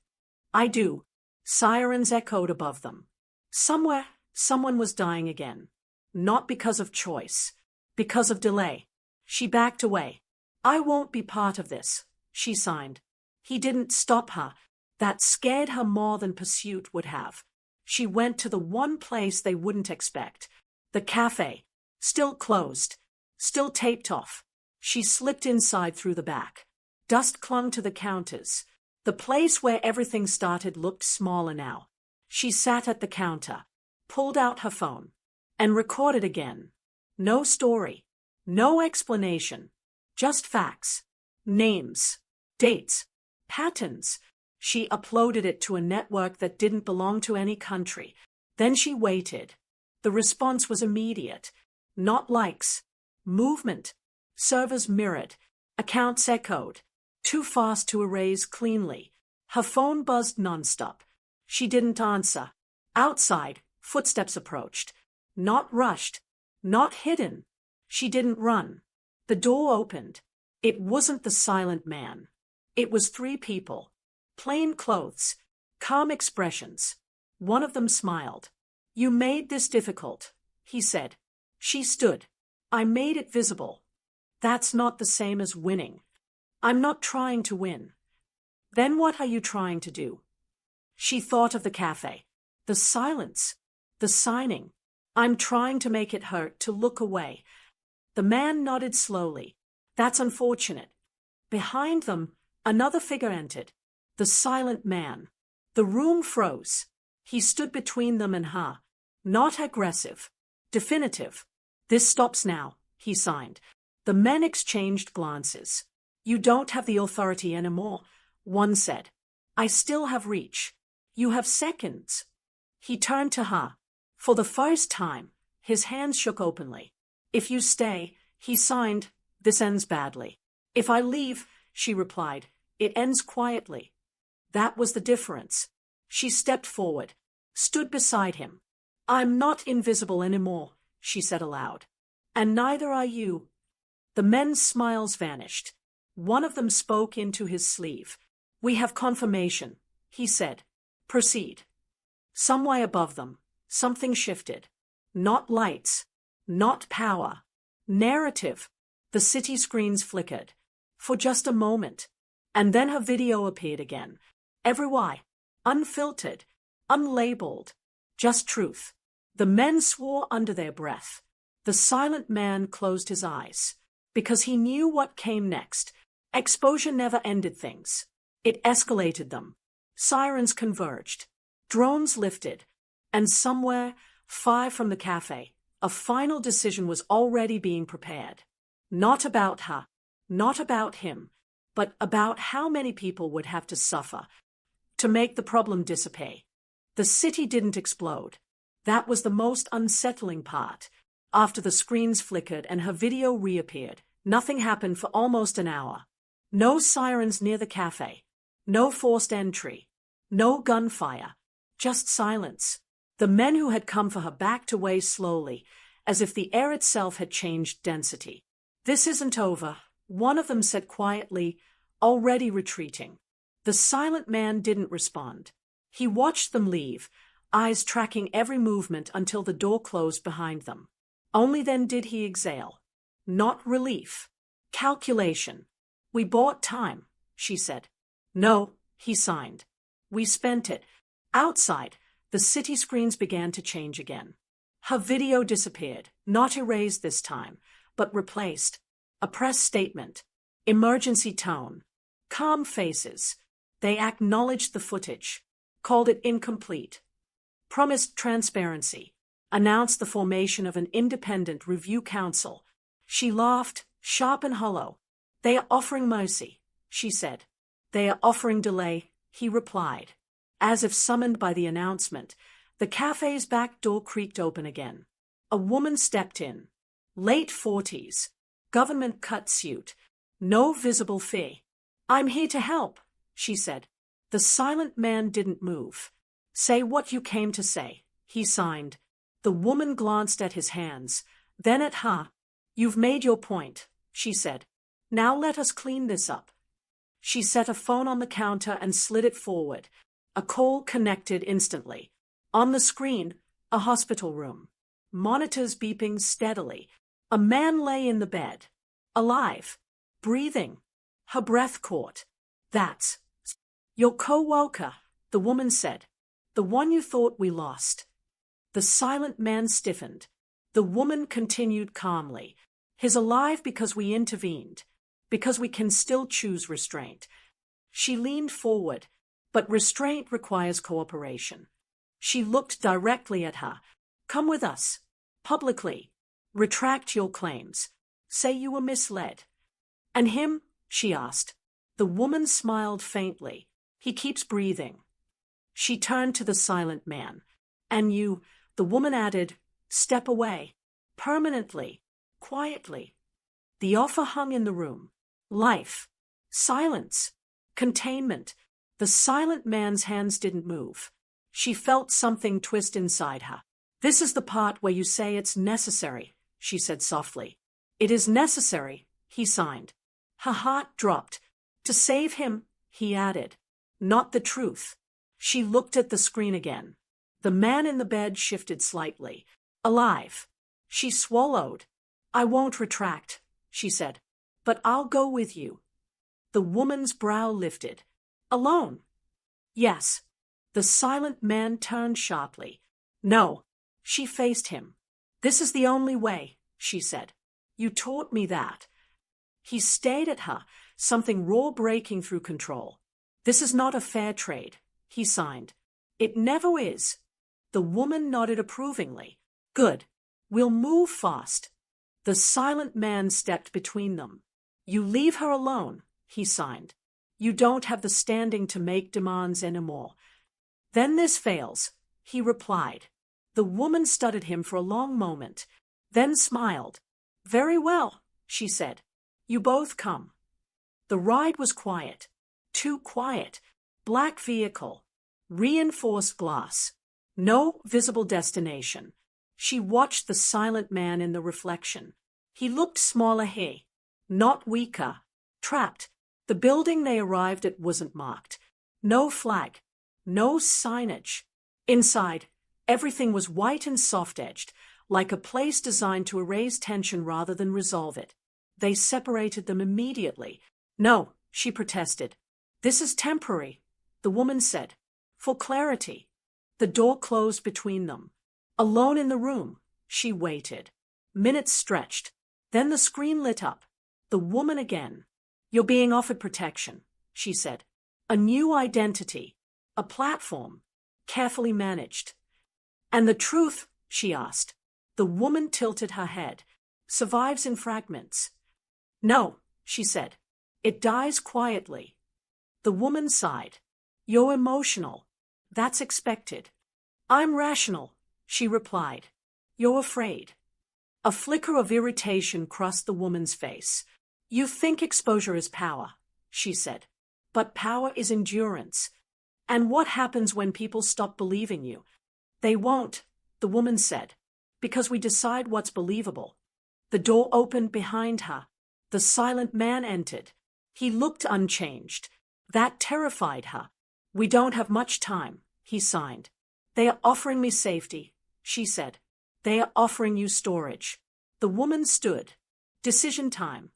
"I do." Sirens echoed above them. Somewhere, someone was dying again. Not because of choice. Because of delay. She backed away. "I won't be part of this," she signed. He didn't stop her. That scared her more than pursuit would have. She went to the one place they wouldn't expect. The cafe. Still closed. Still taped off. She slipped inside through the back. Dust clung to the counters. The place where everything started looked smaller now. She sat at the counter, pulled out her phone, and recorded again. No story. No explanation. Just facts. Names. Dates. Patterns. She uploaded it to a network that didn't belong to any country. Then she waited. The response was immediate. Not likes. Movement. Servers mirrored. Accounts echoed. Too fast to erase cleanly. Her phone buzzed nonstop. She didn't answer. Outside, footsteps approached. Not rushed. Not hidden. She didn't run. The door opened. It wasn't the silent man. It was 3 people. Plain clothes. Calm expressions. One of them smiled. "You made this difficult," he said. She stood. "I made it visible." "That's not the same as winning." "I'm not trying to win." "Then what are you trying to do?" She thought of the cafe. The silence. The signing. "I'm trying to make it hurt to look away." The man nodded slowly. "That's unfortunate." Behind them, another figure entered. The silent man. The room froze. He stood between them and her. Not aggressive. Definitive. "This stops now," he signed. The men exchanged glances. "You don't have the authority anymore," one said. "I still have reach. You have seconds." He turned to her. For the first time, his hands shook openly. "If you stay," he signed, "this ends badly." "If I leave," she replied, "it ends quietly." That was the difference. She stepped forward, stood beside him. "I'm not invisible anymore," she said aloud. "And neither are you." The men's smiles vanished. One of them spoke into his sleeve. "We have confirmation," he said. "Proceed." Some way above them, something shifted. Not lights. Not power. Narrative. The city screens flickered. For just a moment. And then her video appeared again. Everywhere. Unfiltered. Unlabeled. Just truth. The men swore under their breath. The silent man closed his eyes. Because he knew what came next. Exposure never ended things. It escalated them. Sirens converged. Drones lifted. And somewhere, far from the cafe, a final decision was already being prepared. Not about her. Not about him. But about how many people would have to suffer to make the problem disappear. The city didn't explode. That was the most unsettling part. After the screens flickered and her video reappeared, nothing happened for almost an hour. No sirens near the cafe. No forced entry. No gunfire. Just silence. The men who had come for her backed away slowly, as if the air itself had changed density. "This isn't over," one of them said quietly, already retreating. The silent man didn't respond. He watched them leave, eyes tracking every movement until the door closed behind them. Only then did he exhale. Not relief. Calculation. "We bought time," she said. "No," he signed. "We spent it." Outside, the city screens began to change again. Her video disappeared, not erased this time, but replaced. A press statement. Emergency tone. Calm faces. They acknowledged the footage. Called it incomplete. Promised transparency. Announced the formation of an independent review council. She laughed, sharp and hollow. They are offering mercy, she said. They are offering delay, he replied. As if summoned by the announcement, the cafe's back door creaked open again. A woman stepped in. Late 40s. Government cut suit. No visible fee. I'm here to help, she said. The silent man didn't move. Say what you came to say, he signed. The woman glanced at his hands, then at her. You've made your point, she said. Now let us clean this up. She set a phone on the counter and slid it forward. A call connected instantly. On the screen, a hospital room. Monitors beeping steadily. A man lay in the bed. Alive. Breathing. Her breath caught. That's your co-worker, the woman said. The one you thought we lost. The silent man stiffened. The woman continued calmly. He's alive because we intervened. Because we can still choose restraint. She leaned forward, but restraint requires cooperation. She looked directly at her. Come with us. Publicly. Retract your claims. Say you were misled. And him? She asked. The woman smiled faintly. He keeps breathing. She turned to the silent man. And you, the woman added, step away. Permanently. Quietly. The offer hung in the room. Life. Silence. Containment. The silent man's hands didn't move. She felt something twist inside her. This is the part where you say it's necessary, she said softly. It is necessary, he signed. Her heart dropped. To save him, he added. Not the truth. She looked at the screen again. The man in the bed shifted slightly. Alive. She swallowed. I won't retract, she said. But I'll go with you. The woman's brow lifted. Alone? Yes. The silent man turned sharply. No. She faced him. This is the only way, she said. You taught me that. He stayed at her, something raw breaking through control. This is not a fair trade, he signed. It never is. The woman nodded approvingly. Good. We'll move fast. The silent man stepped between them. You leave her alone, he signed. You don't have the standing to make demands anymore. Then this fails, he replied. The woman studied him for a long moment, then smiled. Very well, she said. You both come. The ride was quiet. Too quiet. Black vehicle. Reinforced glass. No visible destination. She watched the silent man in the reflection. He looked smaller here. Not weaker. Trapped. The building they arrived at wasn't marked. No flag. No signage. Inside, everything was white and soft-edged, like a place designed to erase tension rather than resolve it. They separated them immediately. No, she protested. This is temporary, the woman said. For clarity. The door closed between them. Alone in the room, she waited. Minutes stretched. Then the screen lit up. The woman again. You're being offered protection, she said. A new identity. A platform. Carefully managed. And the truth, she asked. The woman tilted her head. Survives in fragments. No, she said. It dies quietly. The woman sighed. You're emotional. That's expected. I'm rational, she replied. You're afraid. A flicker of irritation crossed the woman's face. You think exposure is power, she said. But power is endurance. And what happens when people stop believing you? They won't, the woman said, because we decide what's believable. The door opened behind her. The silent man entered. He looked unchanged. That terrified her. We don't have much time, he signed. They are offering me safety, she said. They are offering you storage. The woman stood. Decision time.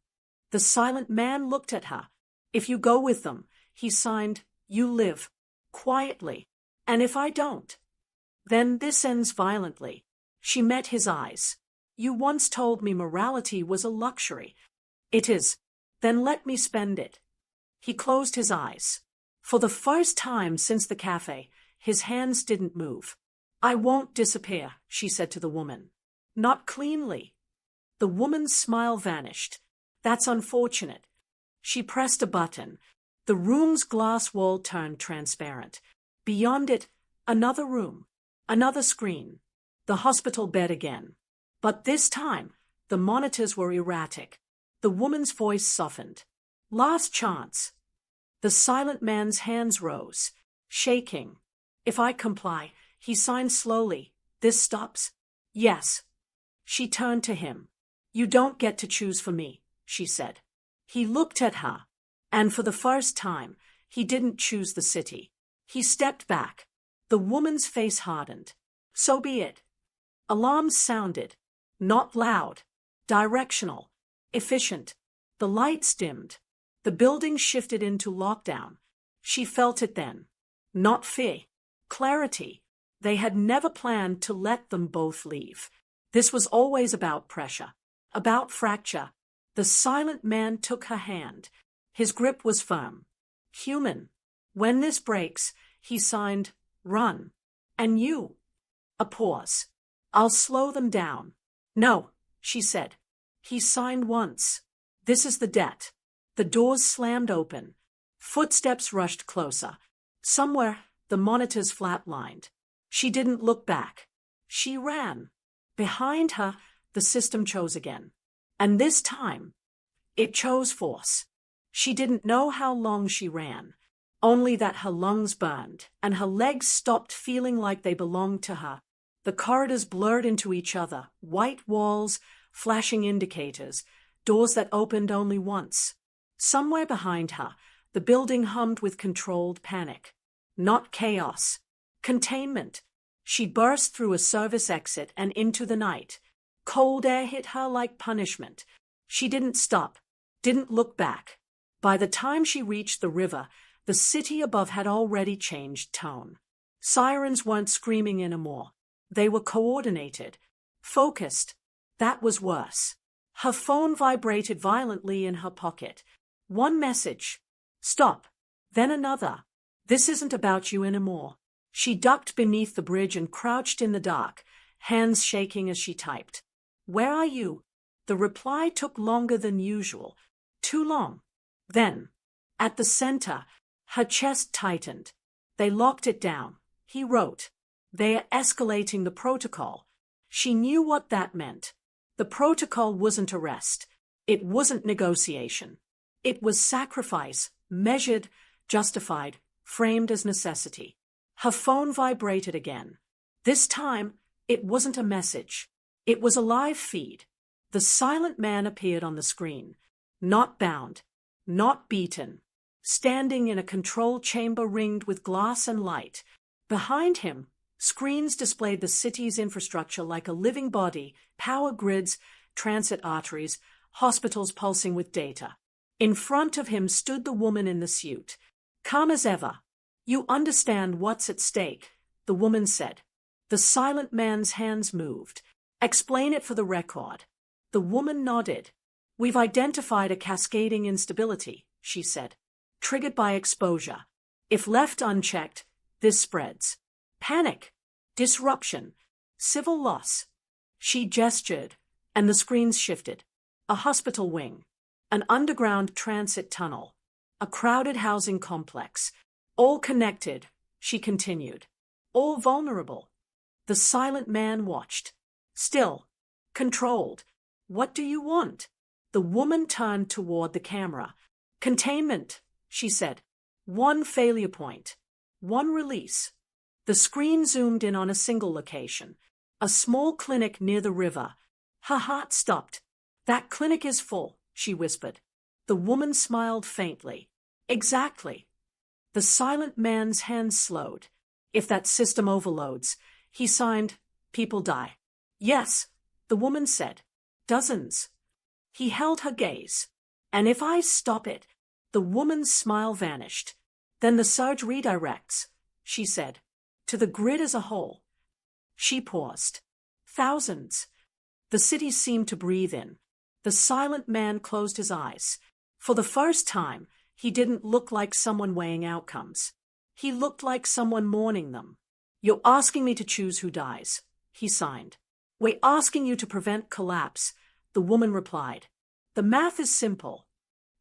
The silent man looked at her. If you go with them, he signed, you live. Quietly. And if I don't? Then this ends violently. She met his eyes. You once told me morality was a luxury. It is. Then let me spend it. He closed his eyes. For the first time since the cafe, his hands didn't move. I won't disappear, she said to the woman. Not cleanly. The woman's smile vanished. That's unfortunate. She pressed a button. The room's glass wall turned transparent. Beyond it, another room. Another screen. The hospital bed again. But this time, the monitors were erratic. The woman's voice softened. Last chance. The silent man's hands rose, shaking. If I comply, he signed slowly. This stops? Yes. She turned to him. You don't get to choose for me, she said. He looked at her, and for the first time, he didn't choose the city. He stepped back. The woman's face hardened. So be it. Alarms sounded. Not loud. Directional. Efficient. The lights dimmed. The building shifted into lockdown. She felt it then. Not fear. Clarity. They had never planned to let them both leave. This was always about pressure. About fracture. The silent man took her hand. His grip was firm. Human. When this breaks, he signed, run. And you. A pause. I'll slow them down. No, she said. He signed once. This is the debt. The doors slammed open. Footsteps rushed closer. Somewhere, the monitors flatlined. She didn't look back. She ran. Behind her, the system chose again. And this time, it chose force. She didn't know how long she ran, only that her lungs burned and her legs stopped feeling like they belonged to her. The corridors blurred into each other, white walls, flashing indicators, doors that opened only once. Somewhere behind her, the building hummed with controlled panic. Not chaos. Containment. She burst through a service exit and into the night. Cold air hit her like punishment. She didn't stop, didn't look back. By the time she reached the river, the city above had already changed tone. Sirens weren't screaming anymore. They were coordinated, focused. That was worse. Her phone vibrated violently in her pocket. One message. Stop. Then another. This isn't about you anymore. She ducked beneath the bridge and crouched in the dark, hands shaking as she typed. Where are you? The reply took longer than usual. Too long. Then, at the center, her chest tightened. They locked it down. He wrote. They are escalating the protocol. She knew what that meant. The protocol wasn't arrest. It wasn't negotiation. It was sacrifice, measured, justified, framed as necessity. Her phone vibrated again. This time, it wasn't a message. It was a live feed. The silent man appeared on the screen. Not bound. Not beaten. Standing in a control chamber ringed with glass and light. Behind him, screens displayed the city's infrastructure like a living body, power grids, transit arteries, hospitals pulsing with data. In front of him stood the woman in the suit. Calm as ever. You understand what's at stake, the woman said. The silent man's hands moved. Explain it for the record. The woman nodded. We've identified a cascading instability, she said. Triggered by exposure. If left unchecked, this spreads. Panic. Disruption. Civil loss. She gestured, and the screens shifted. A hospital wing. An underground transit tunnel. A crowded housing complex. All connected, she continued. All vulnerable. The silent man watched. Still. Controlled. What do you want? The woman turned toward the camera. Containment, she said. One failure point. One release. The screen zoomed in on a single location. A small clinic near the river. Her heart stopped. That clinic is full, she whispered. The woman smiled faintly. Exactly. The silent man's hands slowed. If that system overloads, he signed, people die. Yes, the woman said. Dozens. He held her gaze. And if I stop it, the woman's smile vanished. Then the surge redirects, she said, to the grid as a whole. She paused. Thousands. The city seemed to breathe in. The silent man closed his eyes. For the first time, he didn't look like someone weighing outcomes. He looked like someone mourning them. You're asking me to choose who dies, he signed. We're asking you to prevent collapse, the woman replied. The math is simple.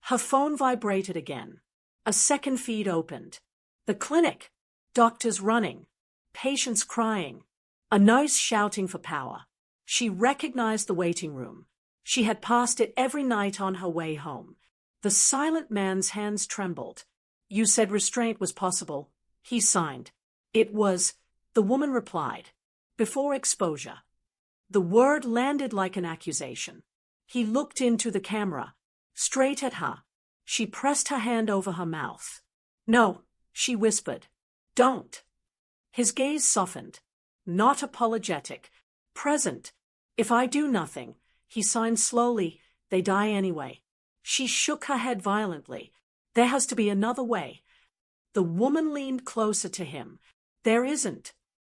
Her phone vibrated again. A second feed opened. The clinic. Doctors running. Patients crying. A nurse shouting for power. She recognized the waiting room. She had passed it every night on her way home. The silent man's hands trembled. You said restraint was possible. He signed. It was, the woman replied. Before exposure. The word landed like an accusation. He looked into the camera, straight at her. She pressed her hand over her mouth. No, she whispered. Don't. His gaze softened. Not apologetic. Present. If I do nothing, he signed slowly, they die anyway. She shook her head violently. There has to be another way. The woman leaned closer to him. There isn't.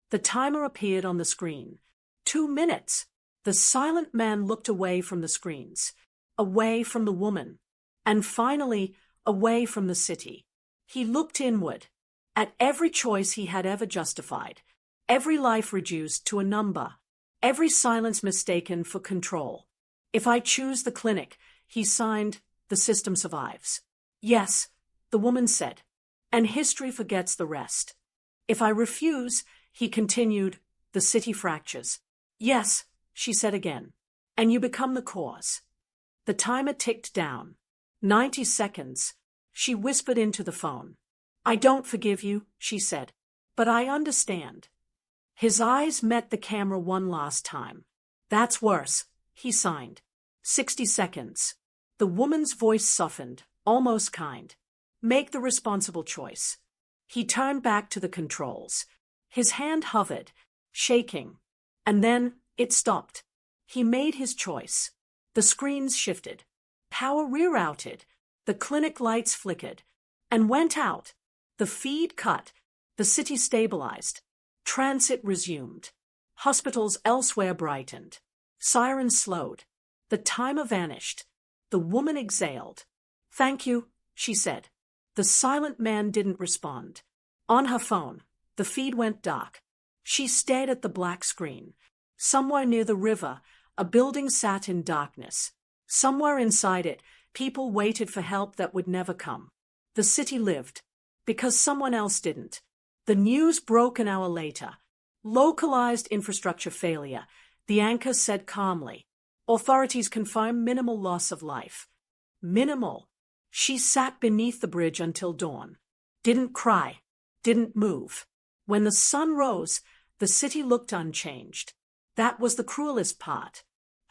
The timer appeared on the screen. 2 minutes. The silent man looked away from the screens, away from the woman, and finally, away from the city. He looked inward, at every choice he had ever justified, every life reduced to a number, every silence mistaken for control. If I choose the clinic, he signed, the system survives. Yes, the woman said, and history forgets the rest. If I refuse, he continued, the city fractures. Yes, she said again, and you become the cause. The timer ticked down. 90 seconds. She whispered into the phone. I don't forgive you, she said, but I understand. His eyes met the camera one last time. That's worse, he signed. 60 seconds. The woman's voice softened, almost kind. Make the responsible choice. He turned back to the controls. His hand hovered, shaking, and then it stopped. He made his choice. The screens shifted. Power rerouted. The clinic lights flickered and went out. The feed cut. The city stabilized. Transit resumed. Hospitals elsewhere brightened. Sirens slowed. The timer vanished. The woman exhaled. Thank you, she said. The silent man didn't respond. On her phone, the feed went dark. She stared at the black screen. Somewhere near the river, a building sat in darkness. Somewhere inside it, people waited for help that would never come. The city lived, because someone else didn't. The news broke an hour later. Localized infrastructure failure, the anchor said calmly. Authorities confirm minimal loss of life. Minimal. She sat beneath the bridge until dawn. Didn't cry. Didn't move. When the sun rose, the city looked unchanged. That was the cruelest part.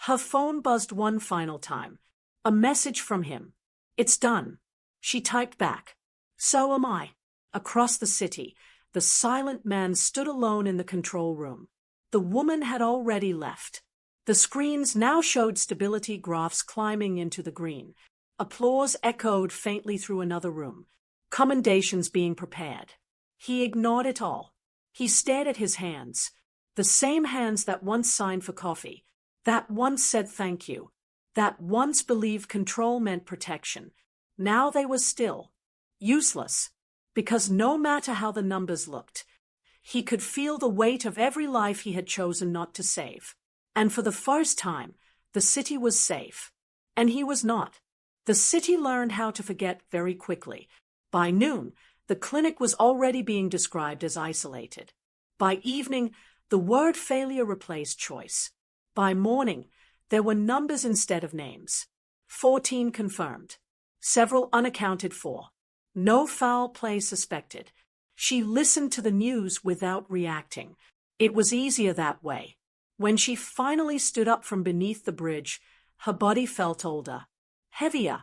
Her phone buzzed one final time. A message from him. It's done. She typed back. So am I. Across the city, the silent man stood alone in the control room. The woman had already left. The screens now showed stability graphs climbing into the green. Applause echoed faintly through another room. Commendations being prepared. He ignored it all. He stared at his hands. The same hands that once signed for coffee, that once said thank you, that once believed control meant protection. Now they were still. Useless. Because no matter how the numbers looked, he could feel the weight of every life he had chosen not to save. And for the first time, the city was safe. And he was not. The city learned how to forget very quickly. By noon, the clinic was already being described as isolated. By evening, the word failure replaced choice. By morning, there were numbers instead of names. 14 confirmed. Several unaccounted for. No foul play suspected. She listened to the news without reacting. It was easier that way. When she finally stood up from beneath the bridge, her body felt older, heavier,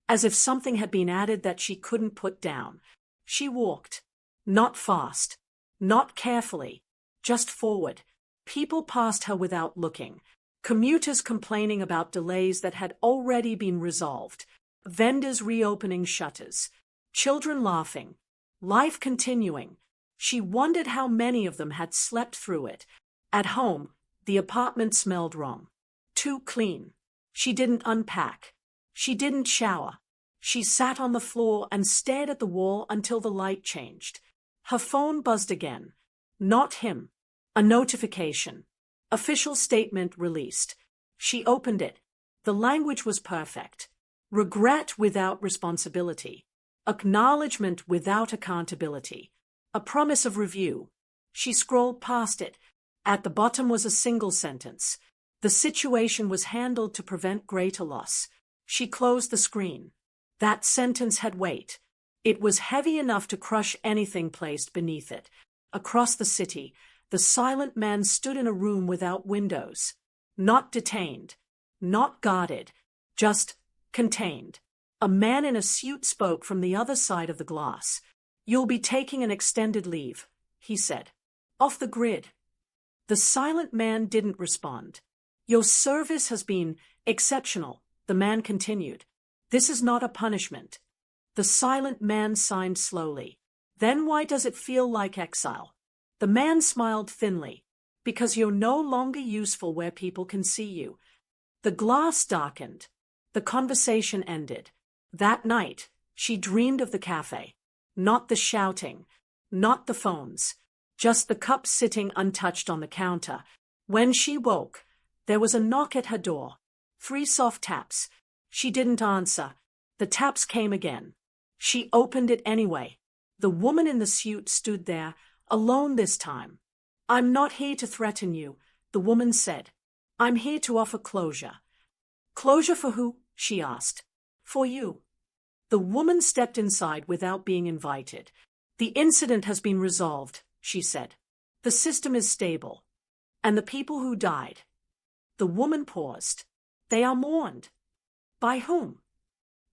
as if something had been added that she couldn't put down. She walked. Not fast. Not carefully. Just forward. People passed her without looking. Commuters complaining about delays that had already been resolved. Vendors reopening shutters. Children laughing. Life continuing. She wondered how many of them had slept through it. At home, the apartment smelled wrong. Too clean. She didn't unpack. She didn't shower. She sat on the floor and stared at the wall until the light changed. Her phone buzzed again. Not him. A notification. Official statement released. She opened it. The language was perfect. Regret without responsibility. Acknowledgement without accountability. A promise of review. She scrolled past it. At the bottom was a single sentence. The situation was handled to prevent greater loss. She closed the screen. That sentence had weight. It was heavy enough to crush anything placed beneath it. Across the city, the silent man stood in a room without windows. Not detained. Not guarded. Just contained. A man in a suit spoke from the other side of the glass. "You'll be taking an extended leave," he said. "Off the grid." The silent man didn't respond. "Your service has been exceptional," the man continued. "This is not a punishment." The silent man signed slowly. "Then why does it feel like exile?" The man smiled thinly. "Because you're no longer useful where people can see you." The glass darkened. The conversation ended. That night, she dreamed of the cafe. Not the shouting. Not the phones. Just the cups sitting untouched on the counter. When she woke, there was a knock at her door. 3 soft taps. She didn't answer. The taps came again. She opened it anyway. The woman in the suit stood there, alone this time. "I'm not here to threaten you," the woman said. "I'm here to offer closure." "Closure for who?" she asked. "For you." The woman stepped inside without being invited. "The incident has been resolved," she said. "The system is stable. And the people who died." The woman paused. "They are mourned." "By whom?"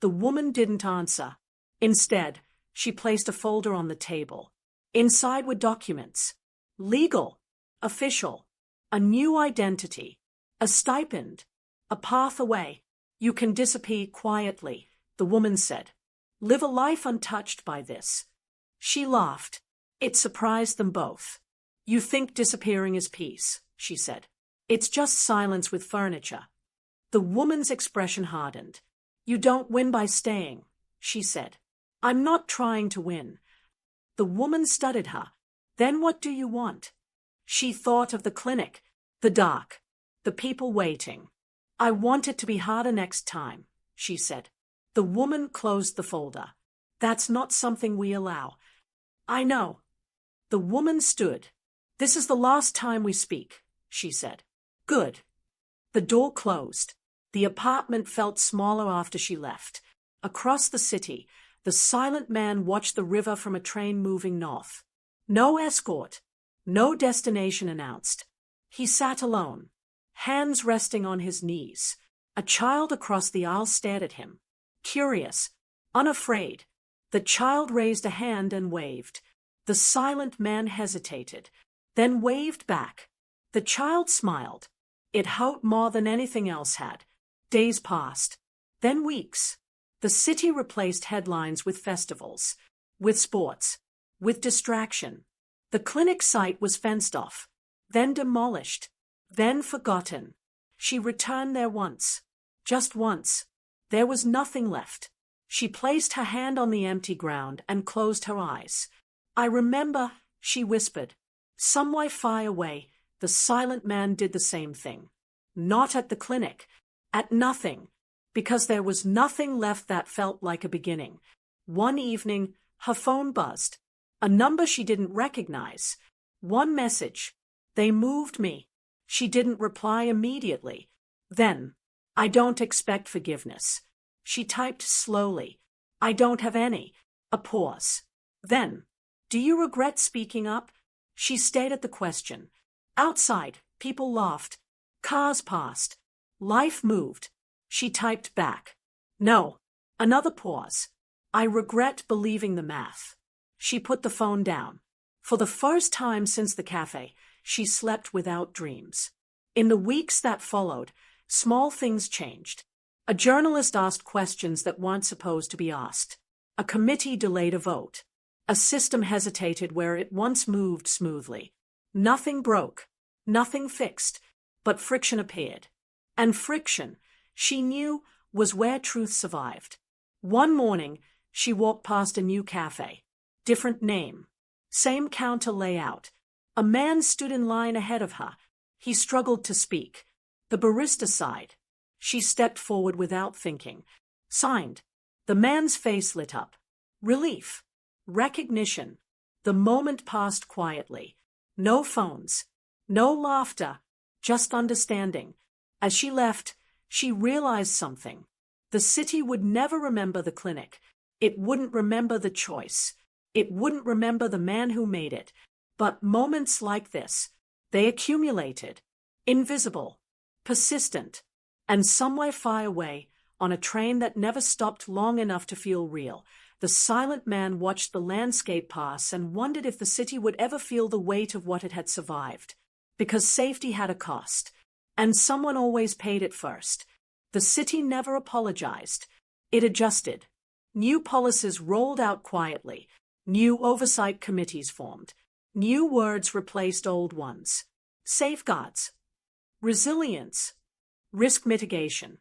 The woman didn't answer. Instead, she placed a folder on the table. Inside were documents. Legal. Official. A new identity. A stipend. A path away. "You can disappear quietly," the woman said. "Live a life untouched by this." She laughed. It surprised them both. "You think disappearing is peace," she said. "It's just silence with furniture." The woman's expression hardened. "You don't win by staying," she said. "I'm not trying to win." The woman studied her. "Then what do you want?" She thought of the clinic, the dark, the people waiting. "I want it to be harder next time," she said. The woman closed the folder. "That's not something we allow." "I know." The woman stood. "This is the last time we speak," she said. "Good." The door closed. The apartment felt smaller after she left. Across the city, the silent man watched the river from a train moving north. No escort. No destination announced. He sat alone, hands resting on his knees. A child across the aisle stared at him. Curious, unafraid. The child raised a hand and waved. The silent man hesitated, then waved back. The child smiled. It hurt more than anything else had. Days passed. Then weeks. The city replaced headlines with festivals, with sports, with distraction. The clinic site was fenced off, then demolished, then forgotten. She returned there once. Just once. There was nothing left. She placed her hand on the empty ground and closed her eyes. "I remember," she whispered. Somewhere far away, the silent man did the same thing. Not at the clinic. At nothing. Because there was nothing left that felt like a beginning. One evening, her phone buzzed. A number she didn't recognize. One message. "They moved me." She didn't reply immediately. Then, "I don't expect forgiveness." She typed slowly. "I don't have any." A pause. Then, "Do you regret speaking up?" She stayed at the question. Outside, people laughed. Cars passed. Life moved. She typed back. "No." Another pause. "I regret believing the math." She put the phone down. For the first time since the cafe, she slept without dreams. In the weeks that followed, small things changed. A journalist asked questions that weren't supposed to be asked. A committee delayed a vote. A system hesitated where it once moved smoothly. Nothing broke. Nothing fixed. But friction appeared. And friction, she knew, was where truth survived. One morning, she walked past a new cafe. Different name. Same counter layout. A man stood in line ahead of her. He struggled to speak. The barista sighed. She stepped forward without thinking. Signed. The man's face lit up. Relief. Recognition. The moment passed quietly. No phones. No laughter. Just understanding. As she left, she realized something. The city would never remember the clinic. It wouldn't remember the choice. It wouldn't remember the man who made it. But moments like this, they accumulated. Invisible. Persistent. And somewhere far away, on a train that never stopped long enough to feel real, the silent man watched the landscape pass and wondered if the city would ever feel the weight of what it had survived. Because safety had a cost. And someone always paid it first. The city never apologized. It adjusted. New policies rolled out quietly. New oversight committees formed. New words replaced old ones. Safeguards. Resilience. Risk mitigation.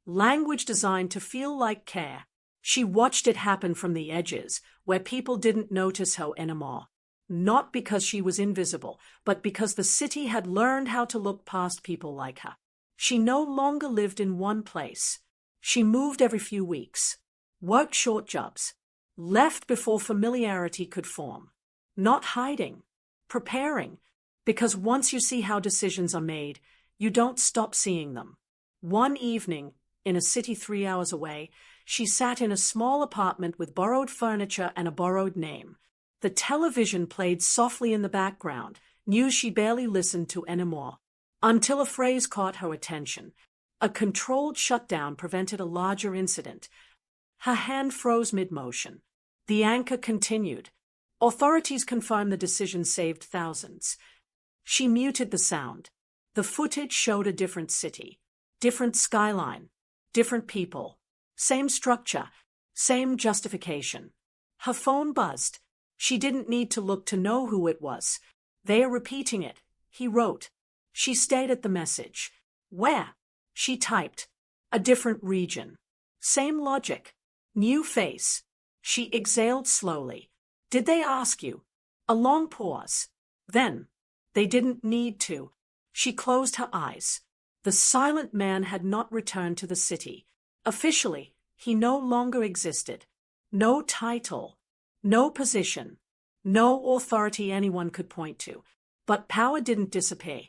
Language designed to feel like care. She watched it happen from the edges, where people didn't notice her anymore. Not because she was invisible, but because the city had learned how to look past people like her. She no longer lived in one place. She moved every few weeks. Worked short jobs. Left before familiarity could form. Not hiding. Preparing. Because once you see how decisions are made, you don't stop seeing them. One evening, in a city 3 hours away, she sat in a small apartment with borrowed furniture and a borrowed name. The television played softly in the background, news she barely listened to anymore. Until a phrase caught her attention. A controlled shutdown prevented a larger incident. Her hand froze mid-motion. The anchor continued. Authorities confirmed the decision saved thousands. She muted the sound. The footage showed a different city. Different skyline. Different people. Same structure. Same justification. Her phone buzzed. She didn't need to look to know who it was. They are repeating it, he wrote. She stared at the message. Where? She typed. A different region. Same logic. New face. She exhaled slowly. Did they ask you? A long pause. Then. They didn't need to. She closed her eyes. The silent man had not returned to the city. Officially, he no longer existed. No title. No position. No authority anyone could point to. But power didn't disappear.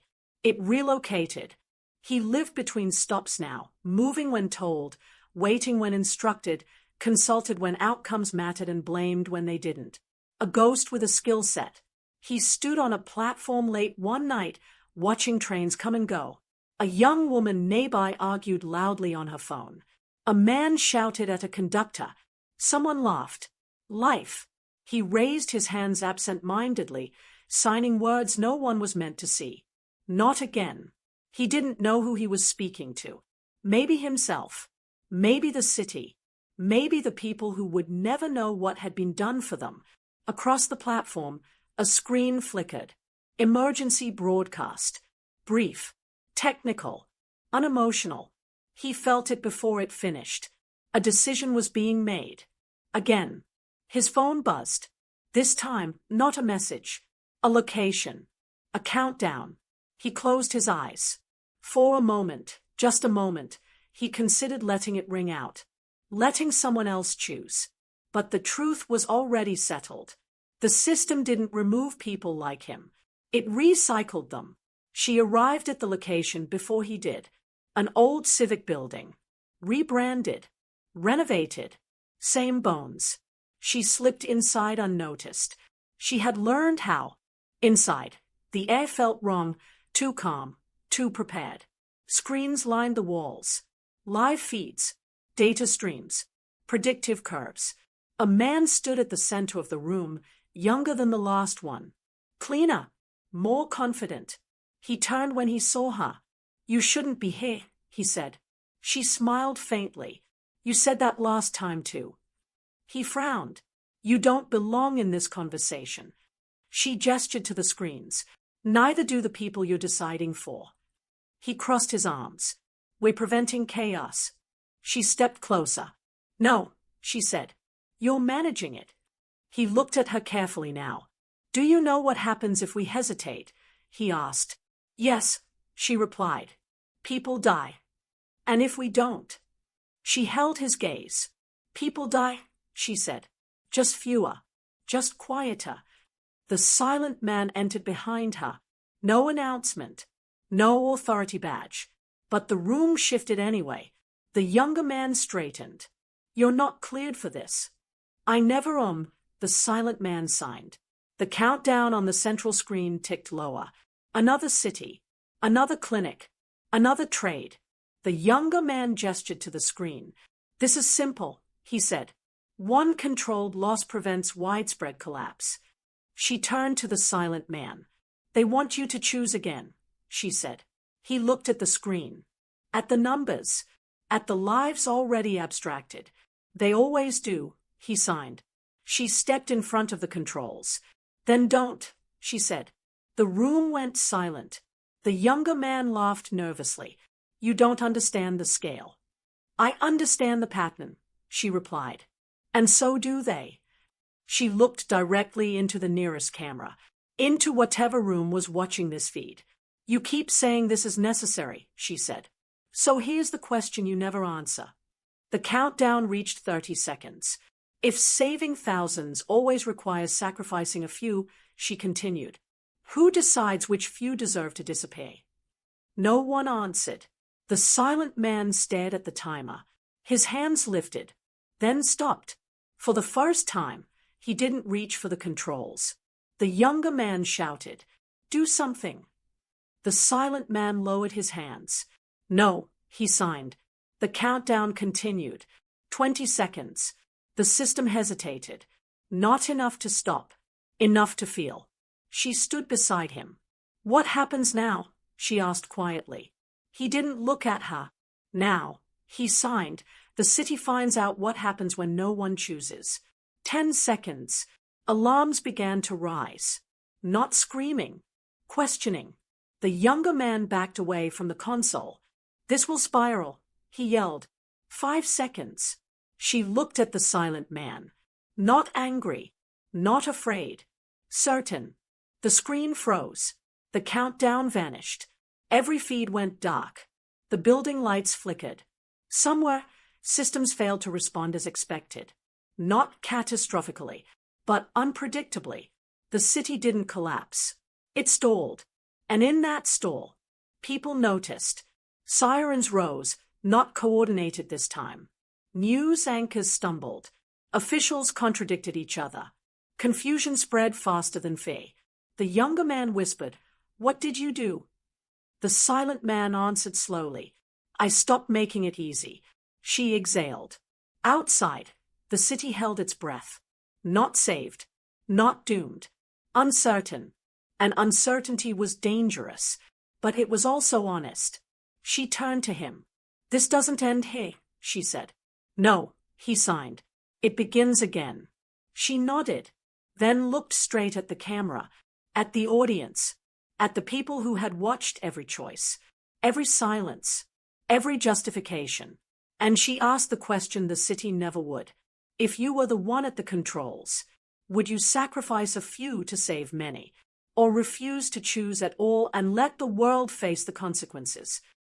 It relocated. He lived between stops now, moving when told, waiting when instructed, consulted when outcomes mattered and blamed when they didn't. A ghost with a skill set. He stood on a platform late one night, watching trains come and go. A young woman nearby argued loudly on her phone. A man shouted at a conductor. Someone laughed. Life. He raised his hands absent-mindedly, signing words no one was meant to see. Not again. He didn't know who he was speaking to. Maybe himself. Maybe the city. Maybe the people who would never know what had been done for them. Across the platform, a screen flickered. Emergency broadcast. Brief. Technical. Unemotional. He felt it before it finished. A decision was being made. Again. His phone buzzed. This time, not a message. A location. A countdown. He closed his eyes. For a moment, just a moment, he considered letting it ring out. Letting someone else choose. But the truth was already settled. The system didn't remove people like him. It recycled them. She arrived at the location before he did. An old civic building. Rebranded. Renovated. Same bones. She slipped inside unnoticed. She had learned how. Inside, the air felt wrong, too calm, too prepared. Screens lined the walls. Live feeds. Data streams. Predictive curves. A man stood at the center of the room, younger than the last one. Cleaner. More confident. He turned when he saw her. You shouldn't be here, he said. She smiled faintly. You said that last time too. He frowned. You don't belong in this conversation. She gestured to the screens. Neither do the people you're deciding for. He crossed his arms. We're preventing chaos. She stepped closer. No, she said. You're managing it. He looked at her carefully now. Do you know what happens if we hesitate? He asked. Yes, she replied. People die. And if we don't? She held his gaze. People die, she said. Just fewer. Just quieter. The silent man entered behind her. No announcement. No authority badge. But the room shifted anyway. The younger man straightened. You're not cleared for this. I never the silent man signed. The countdown on the central screen ticked lower. Another city. Another clinic. Another trade. The younger man gestured to the screen. This is simple, he said. One controlled loss prevents widespread collapse. She turned to the silent man. They want you to choose again, she said. He looked at the screen. At the numbers. At the lives already abstracted. They always do, he signed. She stepped in front of the controls. Then don't, she said. The room went silent. The younger man laughed nervously. You don't understand the scale. I understand the pattern, she replied. And so do they. She looked directly into the nearest camera, into whatever room was watching this feed. You keep saying this is necessary, she said. So here's the question you never answer. The countdown reached 30 seconds. If saving thousands always requires sacrificing a few, she continued, who decides which few deserve to disappear? No one answered. The silent man stared at the timer. His hands lifted, then stopped. For the first time, he didn't reach for the controls. The younger man shouted, do something. The silent man lowered his hands. No, he signed. The countdown continued. 20 seconds. The system hesitated. Not enough to stop. Enough to feel. She stood beside him. What happens now? She asked quietly. He didn't look at her. Now, he signed. The city finds out what happens when no one chooses. 10 seconds. Alarms began to rise. Not screaming. Questioning. The younger man backed away from the console. This will spiral, he yelled. 5 seconds. She looked at the silent man. Not angry. Not afraid. Certain. The screen froze. The countdown vanished. Every feed went dark. The building lights flickered. Somewhere, systems failed to respond as expected. Not catastrophically, but unpredictably. The city didn't collapse. It stalled. And in that stall, people noticed. Sirens rose, not coordinated this time. News anchors stumbled. Officials contradicted each other. Confusion spread faster than fear. The younger man whispered, "What did you do?" The silent man answered slowly, "I stopped making it easy." She exhaled. Outside, the city held its breath. Not saved. Not doomed. Uncertain. And uncertainty was dangerous, but it was also honest. She turned to him. "This doesn't end here," she said. "No," he signed. "It begins again." She nodded, then looked straight at the camera, at the audience, at the people who had watched every choice, every silence, every justification. And she asked the question the city never would. If you were the one at the controls, would you sacrifice a few to save many, or refuse to choose at all and let the world face the consequences?